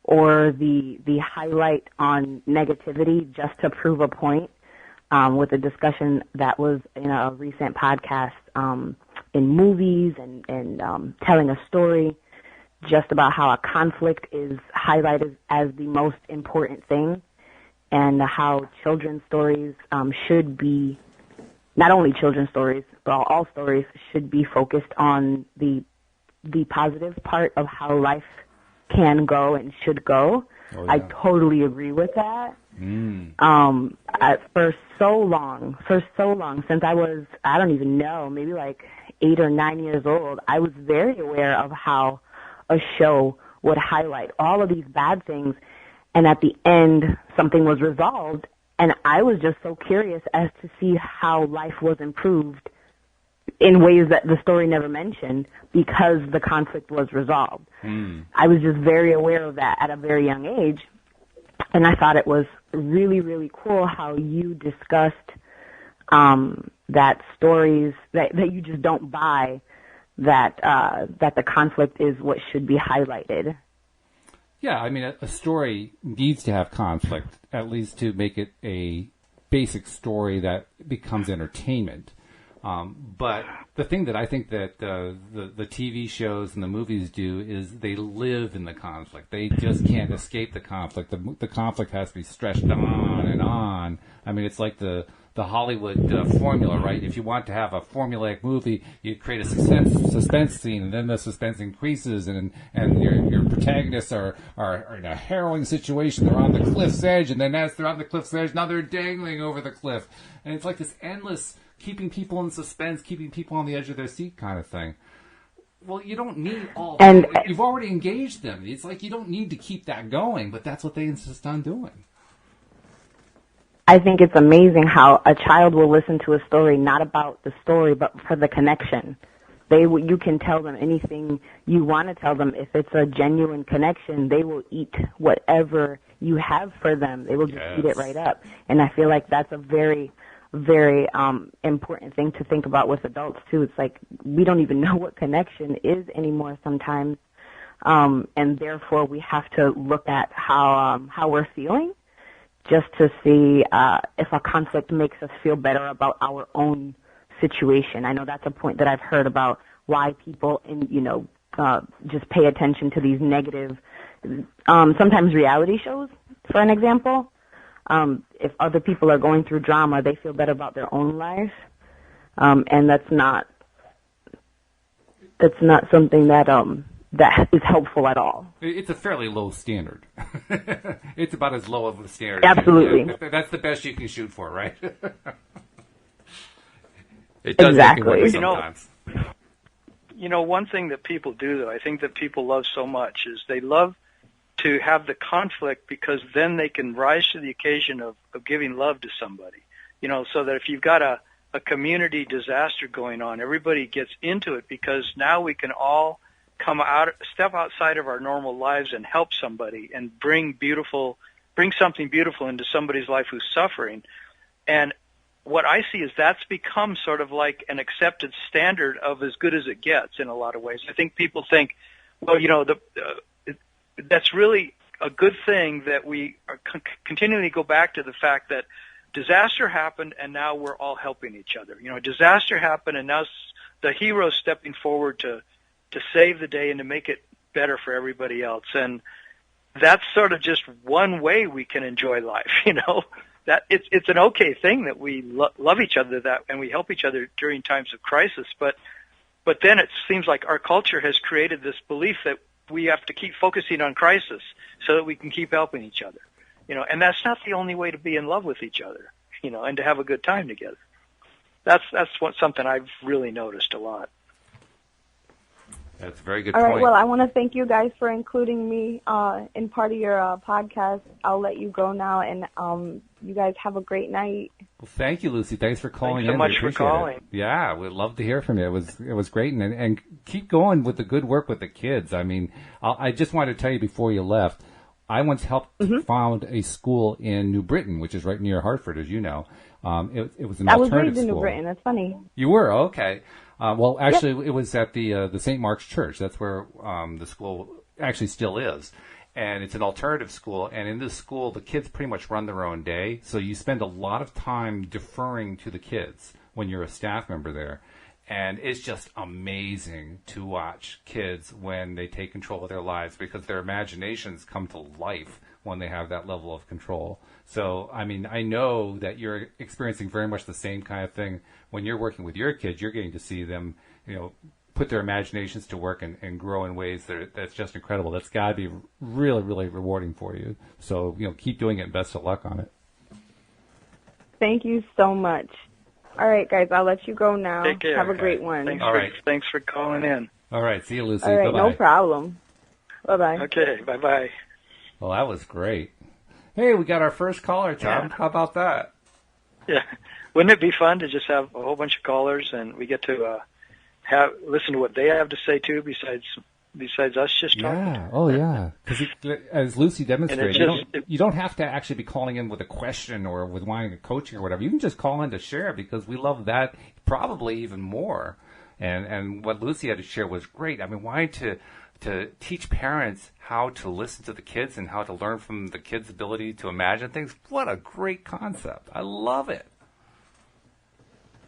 or the highlight on negativity just to prove a point, with a discussion that was in a recent podcast in movies and telling a story just about how a conflict is highlighted as the most important thing, and how children's stories should be, not only children's stories, but all stories should be focused on the positive part of how life can go and should go. Oh, yeah. I totally agree with that. For so long, since I was, I don't even know, maybe like 8 or 9 years old, I was very aware of how a show would highlight all of these bad things, and at the end, something was resolved, and I was just so curious as to see how life was improved in ways that the story never mentioned, because the conflict was resolved. I was just very aware of that at a very young age, and I thought it was really, really cool how you discussed that stories, that you just don't buy, that the conflict is what should be highlighted. Yeah, I mean, a story needs to have conflict, at least to make it a basic story that becomes entertainment. But the thing that I think that the TV shows and the movies do is they live in the conflict. They just can't escape the conflict. The conflict has to be stretched on and on. I mean, it's like the Hollywood formula, right? If you want to have a formulaic movie, you create a suspense scene, and then the suspense increases, and your protagonists are in a harrowing situation. They're on the cliff's edge, and then as they're on the cliff's edge, now they're dangling over the cliff. And it's like this endless keeping people in suspense, keeping people on the edge of their seat kind of thing. Well, you don't need all that. You've already engaged them. It's like you don't need to keep that going, but that's what they insist on doing. I think it's amazing how a child will listen to a story not about the story, but for the connection. You can tell them anything you want to tell them. If it's a genuine connection, they will eat whatever you have for them. They will just eat it right up. And I feel like that's a very, very important thing to think about with adults too. It's like we don't even know what connection is anymore sometimes, and therefore we have to look at how we're feeling, just to see if a conflict makes us feel better about our own situation. I know that's a point that I've heard about why people just pay attention to these negative, sometimes reality shows, for an example. If other people are going through drama, they feel better about their own life, and that's not something that is helpful at all. It's a fairly low standard. It's about as low of a standard. Absolutely. That's the best you can shoot for, right? It does exactly. Sometimes. One thing that people do, though, I think that people love so much, is they love to have the conflict, because then they can rise to the occasion of giving love to somebody. So that if you've got a community disaster going on, everybody gets into it, because now we can all step outside of our normal lives and help somebody and bring something beautiful into somebody's life who's suffering. And what I see is that's become sort of like an accepted standard of as good as it gets in a lot of ways. I think people think, well, that's really a good thing that we are continually go back to the fact that disaster happened and now we're all helping each other. Disaster happened and now the hero stepping forward to save the day and to make it better for everybody else. And that's sort of just one way we can enjoy life, that it's an okay thing that we love each other and we help each other during times of crisis. But then it seems like our culture has created this belief that we have to keep focusing on crisis so that we can keep helping each other, and that's not the only way to be in love with each other, and to have a good time together. That's something I've really noticed a lot. That's a very good point. All right, well, I want to thank you guys for including me in part of your podcast. I'll let you go now, and you guys have a great night. Well, thank you, Lucy. Thanks for calling in. Thanks so much for calling. It. Yeah, we'd love to hear from you. It was great, and keep going with the good work with the kids. I mean, I just wanted to tell you before you left, I once helped found a school in New Britain, which is right near Hartford, as you know. It was an alternative school. I was raised in New Britain. That's funny. You were? Okay. Well, actually, It was at the St. Mark's Church. That's where the school actually still is. And it's an alternative school. And in this school, the kids pretty much run their own day. So you spend a lot of time deferring to the kids when you're a staff member there. And it's just amazing to watch kids when they take control of their lives, because their imaginations come to life when they have that level of control. So, I mean, I know that you're experiencing very much the same kind of thing when you're working with your kids. You're getting to see them, put their imaginations to work and grow in ways that's just incredible. That's got to be really, really rewarding for you. So, keep doing it, and best of luck on it. Thank you so much. All right, guys, I'll let you go now. Take care. Have a great one. Thanks for calling in. All right, see you, Lucy. All right, bye-bye. No problem. Bye-bye. Okay, bye-bye. Well, that was great. Hey, we got our first caller, Tom. Yeah. How about that? Yeah. Wouldn't it be fun to just have a whole bunch of callers and we get to listen to what they have to say, too, besides us just talking? Yeah. Oh, yeah. Because as Lucy demonstrated, you don't have to actually be calling in with a question or with wanting a coaching or whatever. You can just call in to share, because we love that probably even more. And what Lucy had to share was great. I mean, wanting to teach parents how to listen to the kids and how to learn from the kids' ability to imagine things. What a great concept. I love it.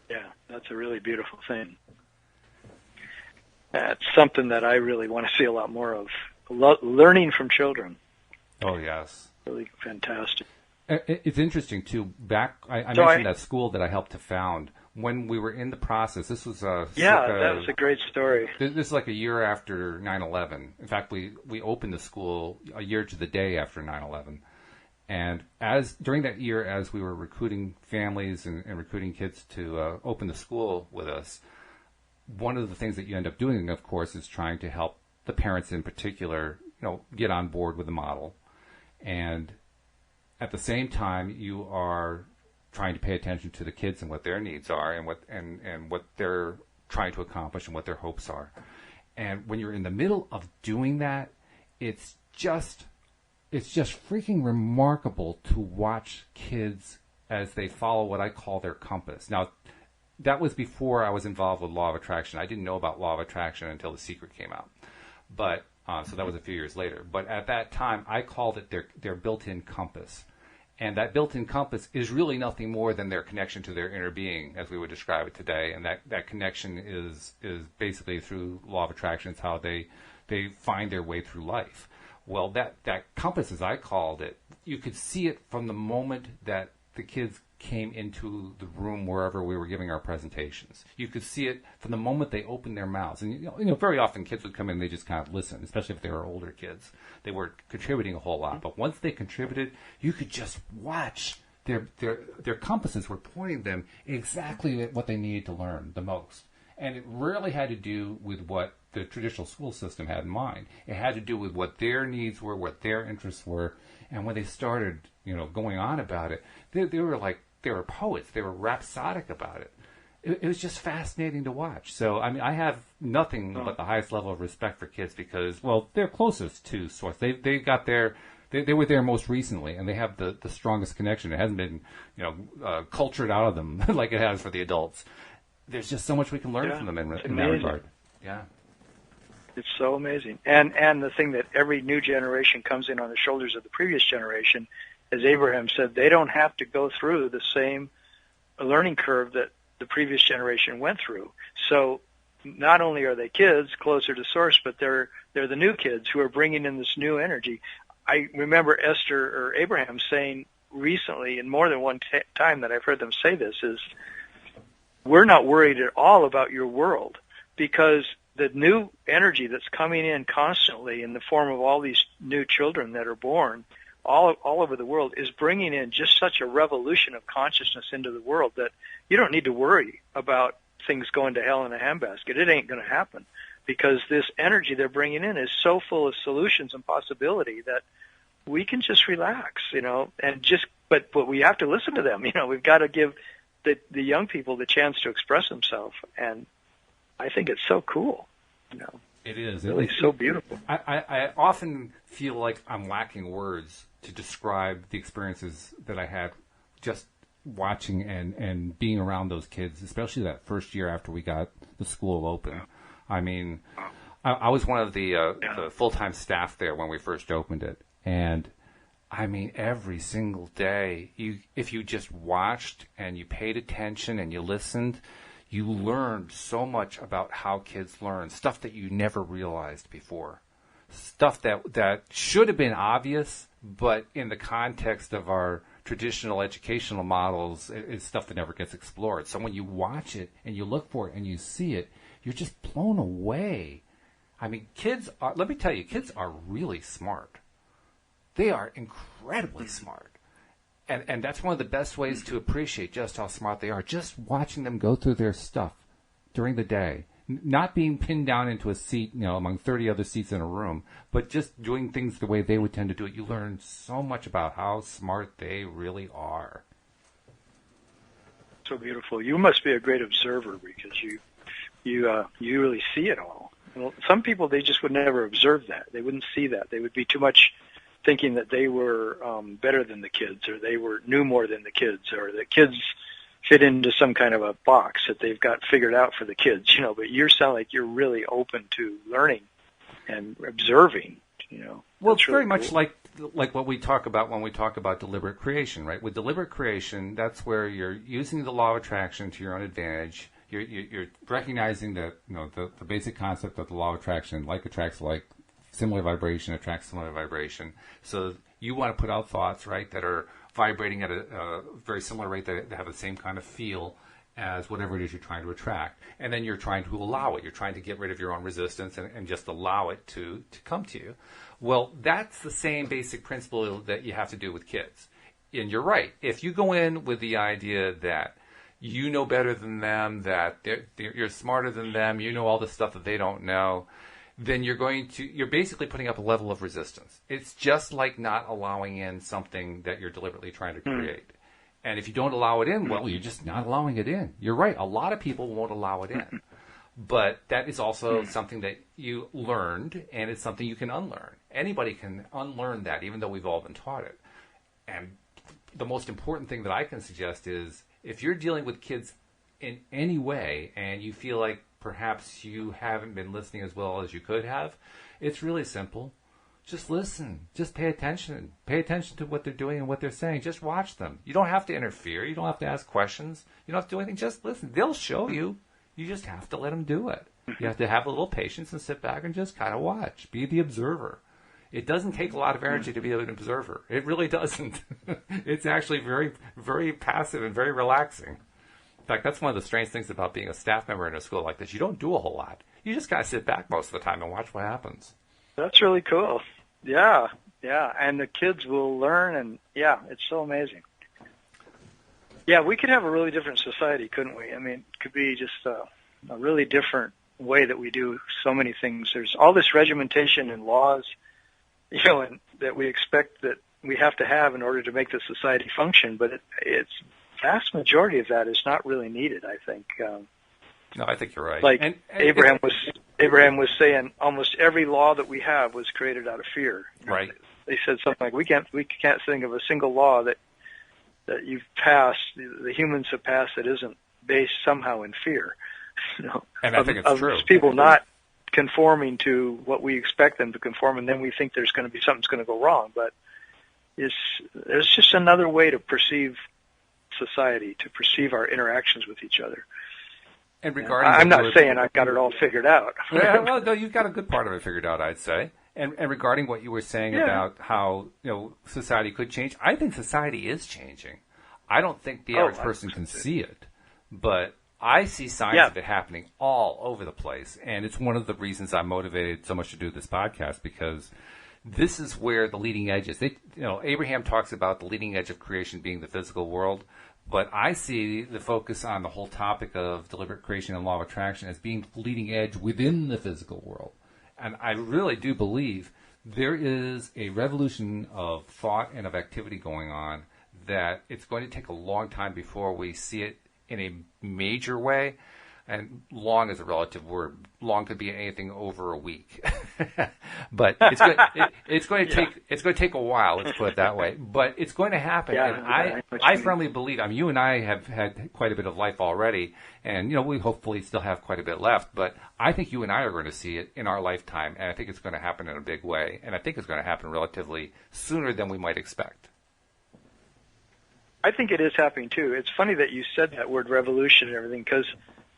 Yeah, that's a really beautiful thing. It's something that I really want to see a lot more of, learning from children. Oh, yes. Really fantastic. It's interesting, too. I mentioned that school that I helped to found. When we were in the process, this was that was a great story. This is like a year after 9/11. In fact, we opened the school a year to the day after 9/11. And during that year, as we were recruiting families and recruiting kids to open the school with us, one of the things that you end up doing, of course, is trying to help the parents in particular, get on board with the model. And at the same time, you are trying to pay attention to the kids and what their needs are and what they're trying to accomplish and what their hopes are. And when you're in the middle of doing that, it's just freaking remarkable to watch kids as they follow what I call their compass. Now, that was before I was involved with Law of Attraction. I didn't know about Law of Attraction until The Secret came out. But so that was a few years later. But at that time, I called it their built-in compass. And that built-in compass is really nothing more than their connection to their inner being, as we would describe it today. And that connection is basically through Law of Attraction. It's how they find their way through life. Well, that compass, as I called it, you could see it from the moment that the kids came into the room wherever we were giving our presentations. You could see it from the moment they opened their mouths. And very often kids would come in and they just kind of listen, especially if they were older kids. They weren't contributing a whole lot. But once they contributed, you could just watch their compasses were pointing them exactly at what they needed to learn the most. And it rarely had to do with what the traditional school system had in mind. It had to do with what their needs were, what their interests were. And when they started, going on about it, they were poets. They were rhapsodic about it. It was just fascinating to watch. So, I mean, I have nothing but the highest level of respect for kids because, well, they're closest to source. They got there. They were there most recently, and they have the strongest connection. It hasn't been, cultured out of them like it has for the adults. There's just so much we can learn from them in that regard. Yeah. It's so amazing. And the thing that every new generation comes in on the shoulders of the previous generation, as Abraham said, they don't have to go through the same learning curve that the previous generation went through. So not only are they kids closer to source, but they're the new kids who are bringing in this new energy. I remember Esther or Abraham saying recently, and more than one time that I've heard them say this, is we're not worried at all about your world, because the new energy that's coming in constantly in the form of all these new children that are born all over the world is bringing in just such a revolution of consciousness into the world that you don't need to worry about things going to hell in a handbasket. It ain't going to happen, because this energy they're bringing in is so full of solutions and possibility that we can just relax, and but we have to listen to them. We've got to give the young people the chance to express themselves, and I think it's so cool. It is. Really so beautiful. I often feel like I'm lacking words to describe the experiences that I had just watching and being around those kids, especially that first year after we got the school open. I mean, I was one of the full-time staff there when we first opened it. And, I mean, every single day, if you just watched and you paid attention and you listened, you learned so much about how kids learn, stuff that you never realized before, stuff that should have been obvious, but in the context of our traditional educational models, it's stuff that never gets explored. So when you watch it and you look for it and you see it, you're just blown away. I mean, let me tell you, kids are really smart. They are incredibly smart. And that's one of the best ways to appreciate just how smart they are, just watching them go through their stuff during the day, not being pinned down into a seat, among 30 other seats in a room, but just doing things the way they would tend to do it. You learn so much about how smart they really are. So beautiful. You must be a great observer, because you really see it all. Well, some people, they just would never observe that. They wouldn't see that. They would be too much thinking that they were better than the kids, or they knew more than the kids, or the kids fit into some kind of a box that they've got figured out for the kids, But you sound like you're really open to learning and observing, Well, it's really very much like what we talk about when we talk about deliberate creation, right? With deliberate creation, that's where you're using the law of attraction to your own advantage. You're recognizing that the basic concept of the law of attraction, like attracts like, similar vibration attracts similar vibration. So you want to put out thoughts, right, that are vibrating at a very similar rate, that have the same kind of feel as whatever it is you're trying to attract. And then you're trying to allow it. You're trying to get rid of your own resistance and just allow it to come to you. Well, that's the same basic principle that you have to do with kids. And you're right. If you go in with the idea that you know better than them, that you're smarter than them, you know all the stuff that they don't know, then you're basically putting up a level of resistance. It's just like not allowing in something that you're deliberately trying to create. And if you don't allow it in, well, you're just not allowing it in. You're right. A lot of people won't allow it in. But that is also something that you learned, and it's something you can unlearn. Anybody can unlearn that, even though we've all been taught it. And the most important thing that I can suggest is, if you're dealing with kids in any way and you feel like perhaps you haven't been listening as well as you could have, it's really simple. Just listen. Just pay attention. Pay attention to what they're doing and what they're saying. Just watch them. You don't have to interfere. You don't have to ask questions. You don't have to do anything. Just listen. They'll show you. You just have to let them do it. You have to have a little patience and sit back and just kind of watch. Be the observer. It doesn't take a lot of energy to be an observer. It really doesn't. It's actually very, very passive and very relaxing. In fact, that's one of the strange things about being a staff member in a school like this. You don't do a whole lot. You just kind of sit back most of the time and watch what happens. That's really cool. Yeah. And the kids will learn, and it's so amazing. Yeah, we could have a really different society, couldn't we? I mean, it could be just a really different way that we do so many things. There's all this regimentation and laws, and that we expect that we have to have in order to make the society function, but it's vast majority of that is not really needed, I think. No, I think you're right. Like Abraham was saying, almost every law that we have was created out of fear. Right. They said something like, we can't think of a single law that you've passed, the humans have passed, that isn't based somehow in fear. And I think it's true. Of people not conforming to what we expect them to conform, and then we think there's going to be something's going to go wrong. But there's just another way to perceive society, to perceive our interactions with each other. And regarding, I'm not saying I've got it all figured out. Well, no, you've got a good part of it figured out, I'd say. And regarding what you were saying about how society could change, I think society is changing. I don't think the average person can see it, but I see signs of it happening all over the place. And it's one of the reasons I'm motivated so much to do this podcast, because this is where the leading edge is. Abraham talks about the leading edge of creation being the physical world, but I see the focus on the whole topic of deliberate creation and law of attraction as being the leading edge within the physical world. And I really do believe there is a revolution of thought and of activity going on that it's going to take a long time before we see it in a major way. And long is a relative word. Long could be anything over a week, but it's going to take a while. Let's put it that way. But it's going to happen, and I firmly believe. I mean, you and I have had quite a bit of life already, and we hopefully still have quite a bit left. But I think you and I are going to see it in our lifetime, and I think it's going to happen in a big way, and I think it's going to happen relatively sooner than we might expect. I think it is happening too. It's funny that you said that word revolution and everything, because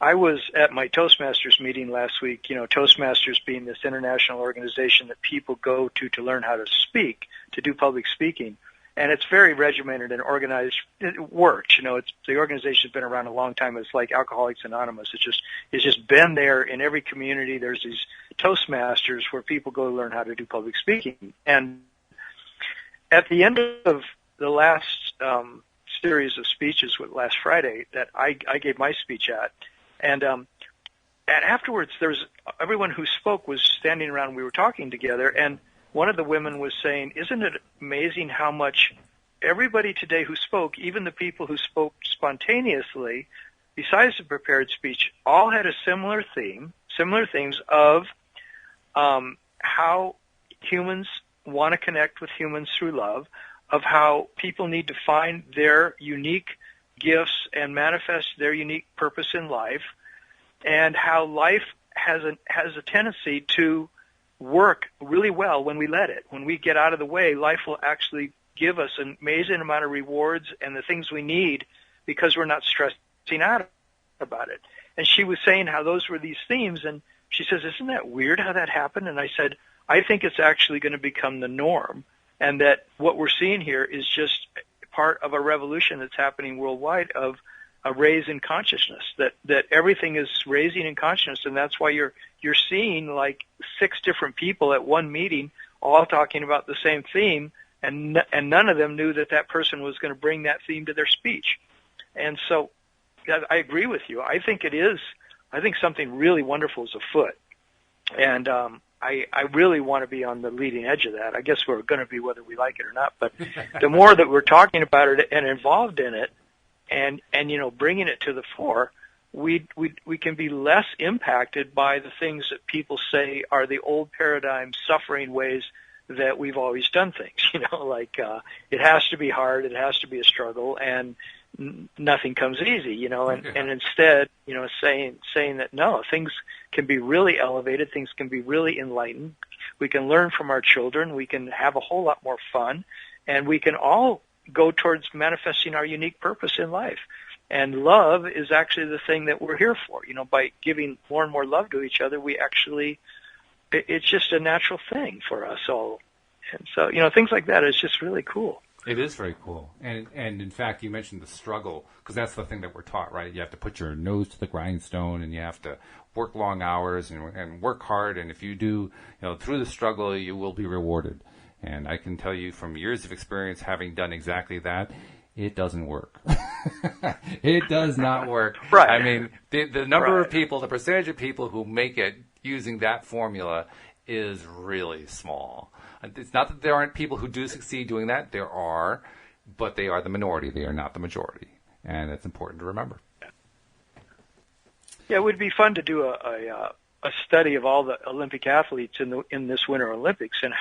I was at my Toastmasters meeting last week, Toastmasters being this international organization that people go to learn how to speak, to do public speaking. And it's very regimented and organized. It works, the organization's been around a long time. It's like Alcoholics Anonymous. It's just been there in every community. There's these Toastmasters where people go to learn how to do public speaking. And at the end of the last series of speeches last Friday that I gave my speech at, and afterwards, everyone who spoke was standing around. We were talking together, and one of the women was saying, "Isn't it amazing how much everybody today who spoke, even the people who spoke spontaneously, besides the prepared speech, all had a similar themes of how humans want to connect with humans through love, of how people need to find their unique gifts and manifest their unique purpose in life, and how life has a tendency to work really well when we let it. When we get out of the way, life will actually give us an amazing amount of rewards and the things we need because we're not stressing out about it." And she was saying how those were these themes, and she says, "Isn't that weird how that happened?" And I said, "I think it's actually going to become the norm, and that what we're seeing here is just part of a revolution that's happening worldwide of a raise in consciousness, that everything is raising in consciousness, and that's why you're seeing like 6 different people at one meeting all talking about the same theme, and none of them knew that person was going to bring that theme to their speech." And so I agree with you. I think something really wonderful is afoot, and I really want to be on the leading edge of that. I guess we're going to be whether we like it or not, but the more that we're talking about it and involved in it, and bringing it to the fore, we can be less impacted by the things that people say are the old paradigm suffering ways that we've always done things. Like it has to be hard, it has to be a struggle, and nothing comes easy. And instead, saying that no, things can be really elevated, things can be really enlightened. We can learn from our children, we can have a whole lot more fun, and we can all go towards manifesting our unique purpose in life. And love is actually the thing that we're here for. By giving more and more love to each other, it's just a natural thing for us all. And so, things like that is just really cool. It is very cool. And in fact, you mentioned the struggle, because that's the thing that we're taught, right? You have to put your nose to the grindstone, and you have to work long hours and work hard. And if you do, through the struggle, you will be rewarded. And I can tell you from years of experience having done exactly that, it doesn't work. It does not work. Right. I mean, the number of people, the percentage of people who make it using that formula is really small. It's not that there aren't people who do succeed doing that. There are, but they are the minority. They are not the majority. And it's important to remember. Yeah, it would be fun to do a study of all the Olympic athletes in this Winter Olympics, and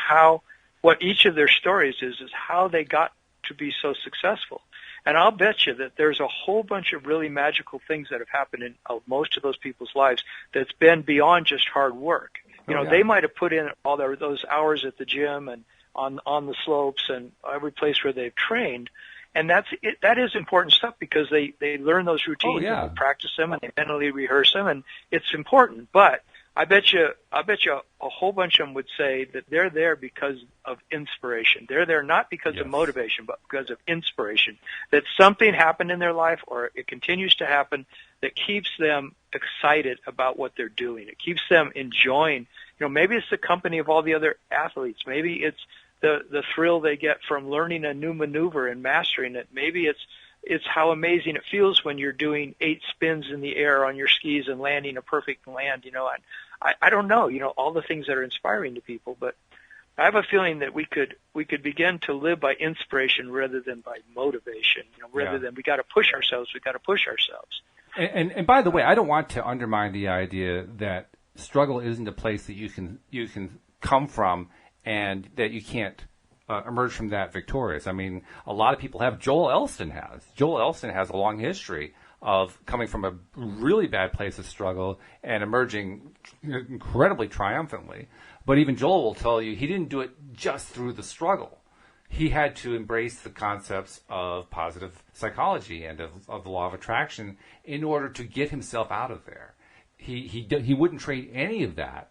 what each of their stories is how they got to be so successful. And I'll bet you that there's a whole bunch of really magical things that have happened in most of those people's lives that's been beyond just hard work. They might have put in all those hours at the gym and on the slopes and every place where they've trained, And that is important stuff because they learn those routines and they practice them and they mentally rehearse them, and it's important. But I bet you a whole bunch of them would say that they're there because of inspiration. They're there not because of motivation, but because of inspiration. That something happened in their life, or it continues to happen, that keeps them excited about what they're doing. It keeps them enjoying. Maybe it's the company of all the other athletes. Maybe it's the thrill they get from learning a new maneuver and mastering it. Maybe it's how amazing it feels when you're doing 8 spins in the air on your skis and landing a perfect land. I don't know, all the things that are inspiring to people, but I have a feeling that we could begin to live by inspiration rather than by motivation. Rather than we got to push ourselves. And by the way, I don't want to undermine the idea that struggle isn't a place that you can come from and that you can't emerge from that victorious. I mean, a lot of people have. Joel Elston has a long history of coming from a really bad place of struggle and emerging incredibly triumphantly. But even Joel will tell you he didn't do it just through the struggle. He had to embrace the concepts of positive psychology and of the law of attraction in order to get himself out of there. He wouldn't trade any of that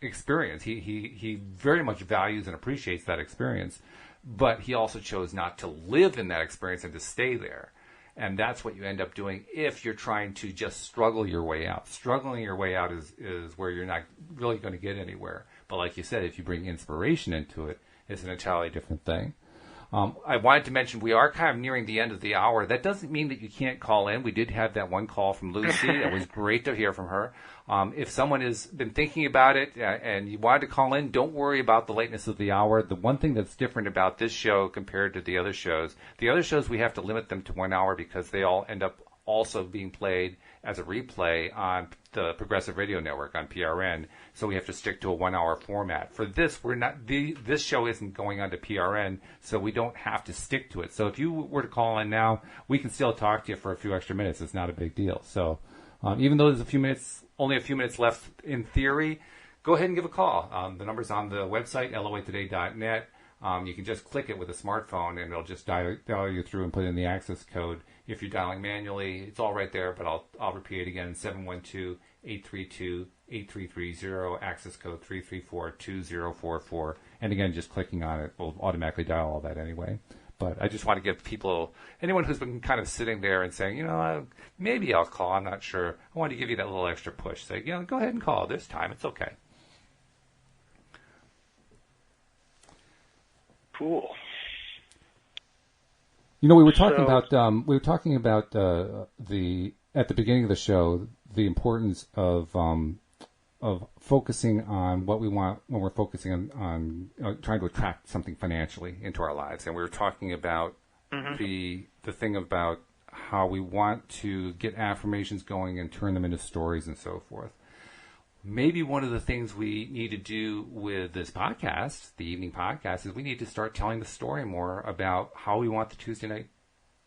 experience. He very much values and appreciates that experience, but he also chose not to live in that experience and to stay there. And that's what you end up doing if you're trying to just struggle your way out. Struggling your way out is where you're not really going to get anywhere. But like you said, if you bring inspiration into it, it's an entirely different thing. I wanted to mention we are kind of nearing the end of the hour. That doesn't mean that you can't call in. We did have that one call from Lucy. It was great to hear from her. If someone has been thinking about it and you wanted to call in, don't worry about the lateness of the hour. The one thing that's different about this show compared to the other shows we have to limit them to 1 hour because they all end up also being played as a replay on the Progressive Radio Network on PRN. So we have to stick to a 1 hour format. For this, this show isn't going on to PRN, so we don't have to stick to it. So if you were to call in now, we can still talk to you for a few extra minutes. It's not a big deal. So even though there's only a few minutes left in theory, go ahead and give a call. The number's on the website, loatoday.net. You can just click it with a smartphone, and it'll just dial you through and put in the access code. If you're dialing manually, it's all right there, but I'll repeat it again, 712-832-8330, access code 334-2044. And again, just clicking on it will automatically dial all that anyway. But I just want to give people, anyone who's been kind of sitting there and saying, maybe I'll call, I'm not sure. I want to give you that little extra push. Say, go ahead and call this time. It's okay. Cool. We were talking about the at the beginning of the show the importance of focusing on what we want when we're focusing on trying to attract something financially into our lives, and we were talking about the thing about how we want to get affirmations going and turn them into stories and so forth. Maybe one of the things we need to do with this podcast, the evening podcast, is we need to start telling the story more about how we want the Tuesday night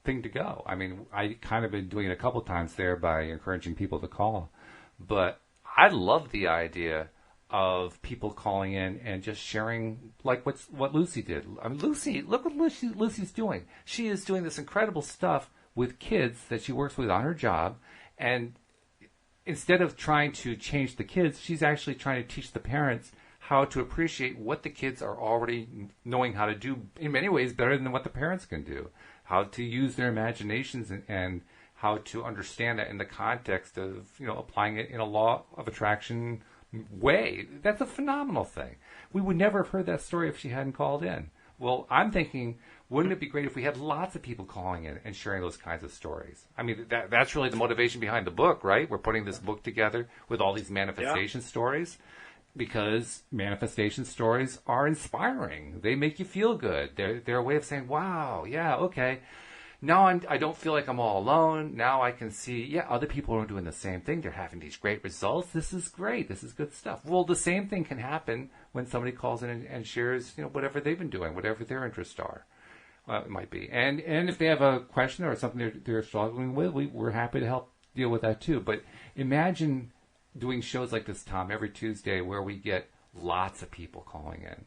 thing to go. I mean, I kind of been doing it a couple times there by encouraging people to call, but I love the idea of people calling in and just sharing like what Lucy did. I mean, Lucy, look what Lucy's doing. She is doing this incredible stuff with kids that she works with on her job, and instead of trying to change the kids, she's actually trying to teach the parents how to appreciate what the kids are already knowing how to do in many ways better than what the parents can do, how to use their imaginations and how to understand that in the context of, applying it in a law of attraction way. That's a phenomenal thing. We would never have heard that story if she hadn't called in. Well, I'm thinking, wouldn't it be great if we had lots of people calling in and sharing those kinds of stories? I mean, that's really the motivation behind the book, right? We're putting this book together with all these manifestation stories because manifestation stories are inspiring. They make you feel good. They're a way of saying, wow, yeah, okay. Now I don't feel like I'm all alone. Now I can see, other people are doing the same thing. They're having these great results. This is great. This is good stuff. Well, the same thing can happen when somebody calls in and shares, whatever they've been doing, whatever their interests are. It might be. And if they have a question or something they're struggling with, we're happy to help deal with that too. But imagine doing shows like this, Tom, every Tuesday where we get lots of people calling in.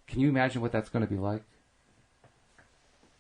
Can you imagine what that's going to be like?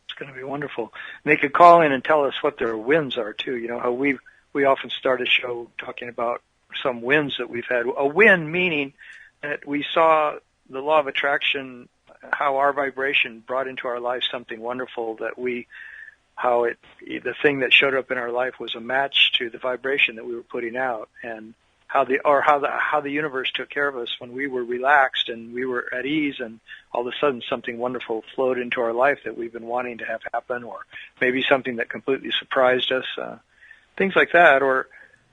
It's going to be wonderful. And they could call in and tell us what their wins are too. You know how we often start a show talking about some wins that we've had. A win meaning that we saw the law of attraction, how our vibration brought into our life something wonderful, that the thing that showed up in our life was a match to the vibration that we were putting out, and how the universe took care of us when we were relaxed and we were at ease, and all of a sudden something wonderful flowed into our life that we've been wanting to have happen, or maybe something that completely surprised us, things like that. Or,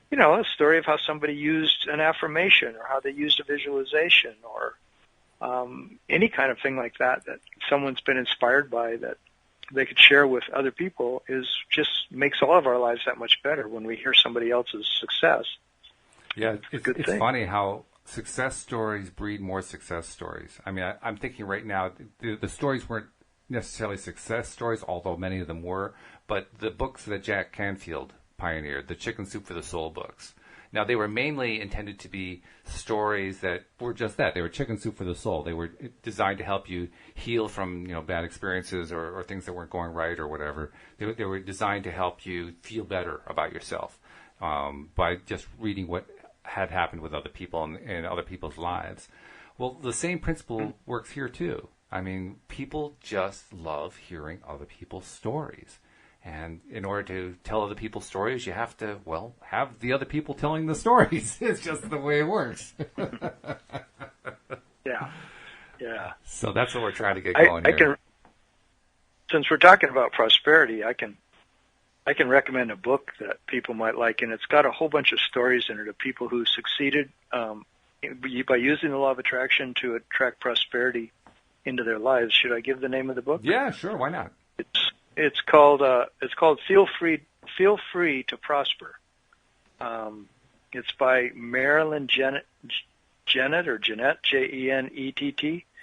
you know, a story of how somebody used an affirmation, or how they used a visualization, or any kind of thing like that someone's been inspired by, that they could share with other people, just makes all of our lives that much better when we hear somebody else's success. Yeah, it's funny how success stories breed more success stories. I mean, I'm thinking right now, the stories weren't necessarily success stories, although many of them were, but the books that Jack Canfield pioneered, the Chicken Soup for the Soul books. Now, they were mainly intended to be stories that were just that. They were chicken soup for the soul. They were designed to help you heal from, bad experiences or things that weren't going right or whatever. They were designed to help you feel better about yourself by just reading what had happened with other people in other people's lives. Well, the same principle works here too. I mean, people just love hearing other people's stories. And in order to tell other people's stories, you have to, have the other people telling the stories. It's just the way it works. Yeah. So that's what we're trying to get going here. Since we're talking about prosperity, I can recommend a book that people might like, and it's got a whole bunch of stories in it of people who succeeded by using the law of attraction to attract prosperity into their lives. Should I give the name of the book? Yeah, sure. Why not? It's called Feel Free to Prosper. It's by Marilyn Jennett, Jenett,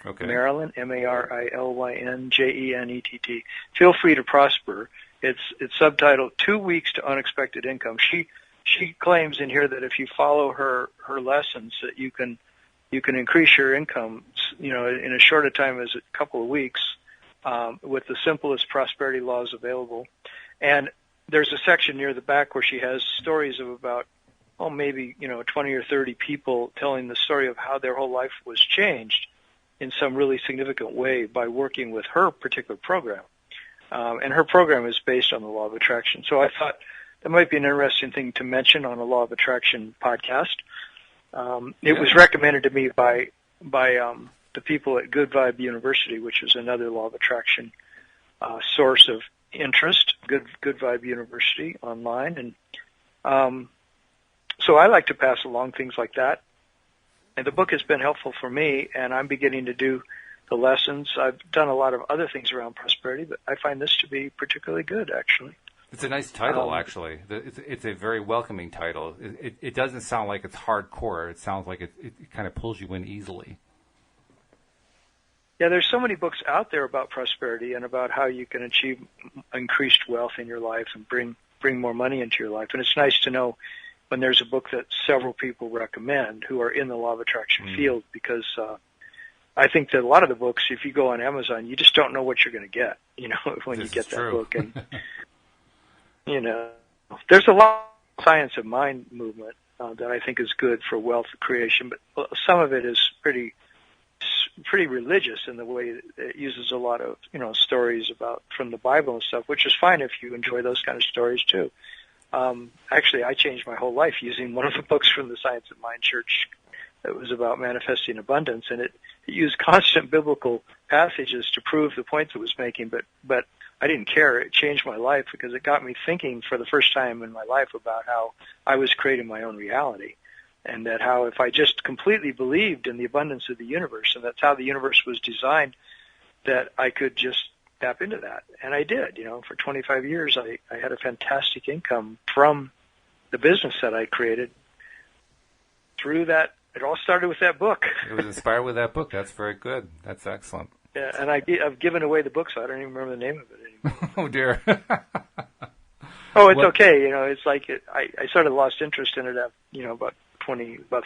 Okay. Marilyn, Marilyn, Jennett. Feel Free to Prosper. It's subtitled 2 Weeks to Unexpected Income. She claims in here that if you follow her lessons, that you can increase your income, in as short a time as a couple of weeks, with the simplest prosperity laws available. And there's a section near the back where she has stories of about, maybe 20 or 30 people telling the story of how their whole life was changed in some really significant way by working with her particular program. And her program is based on the law of attraction. So I thought that might be an interesting thing to mention on a law of attraction podcast. It was recommended to me by the people at Good Vibe University, which is another law of attraction source of interest, Good Vibe University online. And so I like to pass along things like that. And the book has been helpful for me, and I'm beginning to do the lessons. I've done a lot of other things around prosperity, but I find this to be particularly good, actually. It's a nice title, actually. It's a very welcoming title. It doesn't sound like it's hardcore. It sounds like it kind of pulls you in easily. Yeah, there's so many books out there about prosperity and about how you can achieve increased wealth in your life and bring more money into your life. And it's nice to know when there's a book that several people recommend who are in the law of attraction field, because I think that a lot of the books, if you go on Amazon, you just don't know what you're going to get, when you get that book. And, there's a lot of science of mind movement that I think is good for wealth creation, but some of it is pretty religious in the way it uses a lot of, stories from the Bible and stuff, which is fine if you enjoy those kind of stories too. Actually, I changed my whole life using one of the books from the Science of Mind Church that was about manifesting abundance, and it used constant biblical passages to prove the points it was making, but I didn't care. It changed my life because it got me thinking for the first time in my life about how I was creating my own reality, and that how if I just completely believed in the abundance of the universe, and that's how the universe was designed, that I could just tap into that. And I did. For 25 years, I had a fantastic income from the business that I created through that. It all started with that book. It was inspired with that book. That's very good. That's excellent. Yeah, and I've given away the book, so I don't even remember the name of it anymore. Oh, dear. Oh, it's okay. It's like I sort of lost interest in it, about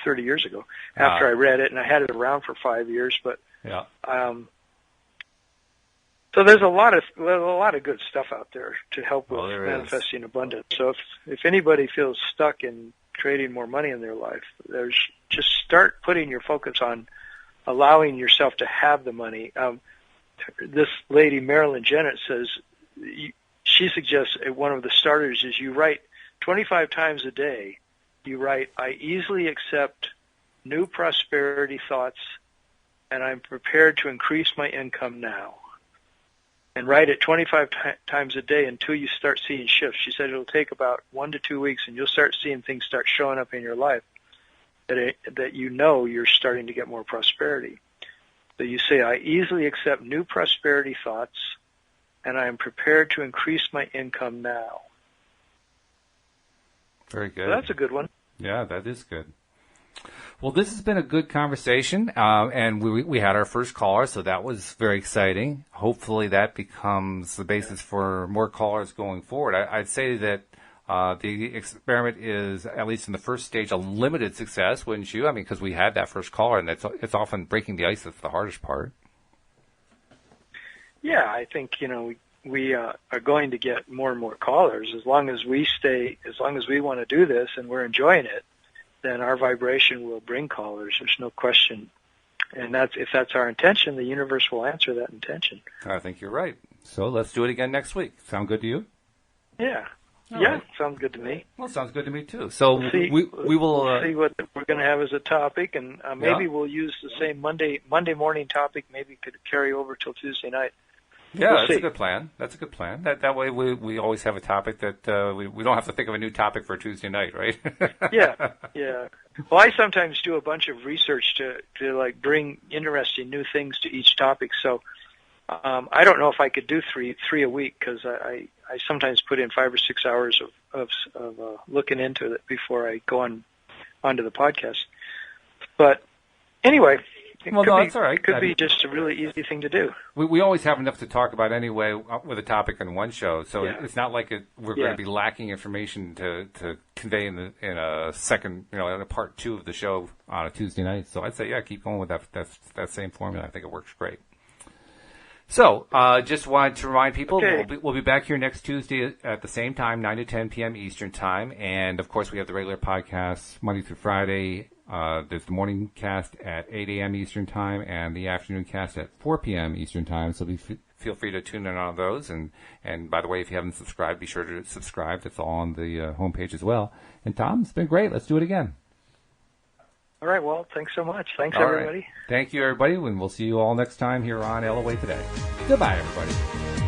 30 years ago after I read it, and I had it around for 5 years. But yeah. So there's a lot of good stuff out there to help with manifesting abundance. So if anybody feels stuck in creating more money in their life, just start putting your focus on allowing yourself to have the money. This lady, Marilyn Jennett, says she suggests one of the starters is you write 25 times a day. You write, I easily accept new prosperity thoughts, and I'm prepared to increase my income now. And write it 25 times a day until you start seeing shifts. She said it'll take about 1 to 2 weeks, and you'll start seeing things start showing up in your life that you know you're starting to get more prosperity. So you say, I easily accept new prosperity thoughts, and I am prepared to increase my income now. Very good. So that's a good one. Yeah, that is good. Well, this has been a good conversation, and we had our first caller, so that was very exciting. Hopefully that becomes the basis for more callers going forward. I'd say that the experiment is, at least in the first stage, a limited success, wouldn't you? I mean, because we had that first caller, and it's often breaking the ice that's the hardest part. Yeah, I think, we are going to get more and more callers as long as we want to do this and we're enjoying it. Then our vibration will bring callers. There's no question. And if that's our intention, the universe will answer that intention. I think you're right. So let's do it again next week. Sound good to you? Yeah. All yeah, right. Sounds good to me. Well, sounds good to me, too. So we will see what we're going to have as a topic, and maybe we'll use the same Monday morning topic. Maybe could carry over till Tuesday night. Yeah, that's a good plan. That way we always have a topic that we don't have to think of a new topic for Tuesday night, right? Yeah. Well, I sometimes do a bunch of research to like bring interesting new things to each topic. So I don't know if I could do three a week because I sometimes put in 5 or 6 hours of looking into it before I go onto the podcast. But anyway. That's all right. It could be just a really easy thing to do. We always have enough to talk about anyway with a topic in one show, so it's not like we're going to be lacking information to convey in a second, in a part 2 of the show on a Tuesday night. So I'd say, keep going with that same formula. I think it works great. So just wanted to remind people, we'll be back here next Tuesday at the same time, 9 to 10 p.m. Eastern Time. And, of course, we have the regular podcasts Monday through Friday. There's the morning cast at 8 a.m. Eastern Time and the afternoon cast at 4 p.m. Eastern Time. So feel free to tune in on those. And by the way, if you haven't subscribed, be sure to subscribe. It's all on the homepage as well. And, Tom, it's been great. Let's do it again. All right, Walt. Thanks so much. Thanks, everybody. Thank you, everybody. And we'll see you all next time here on LOA Today. Goodbye, everybody.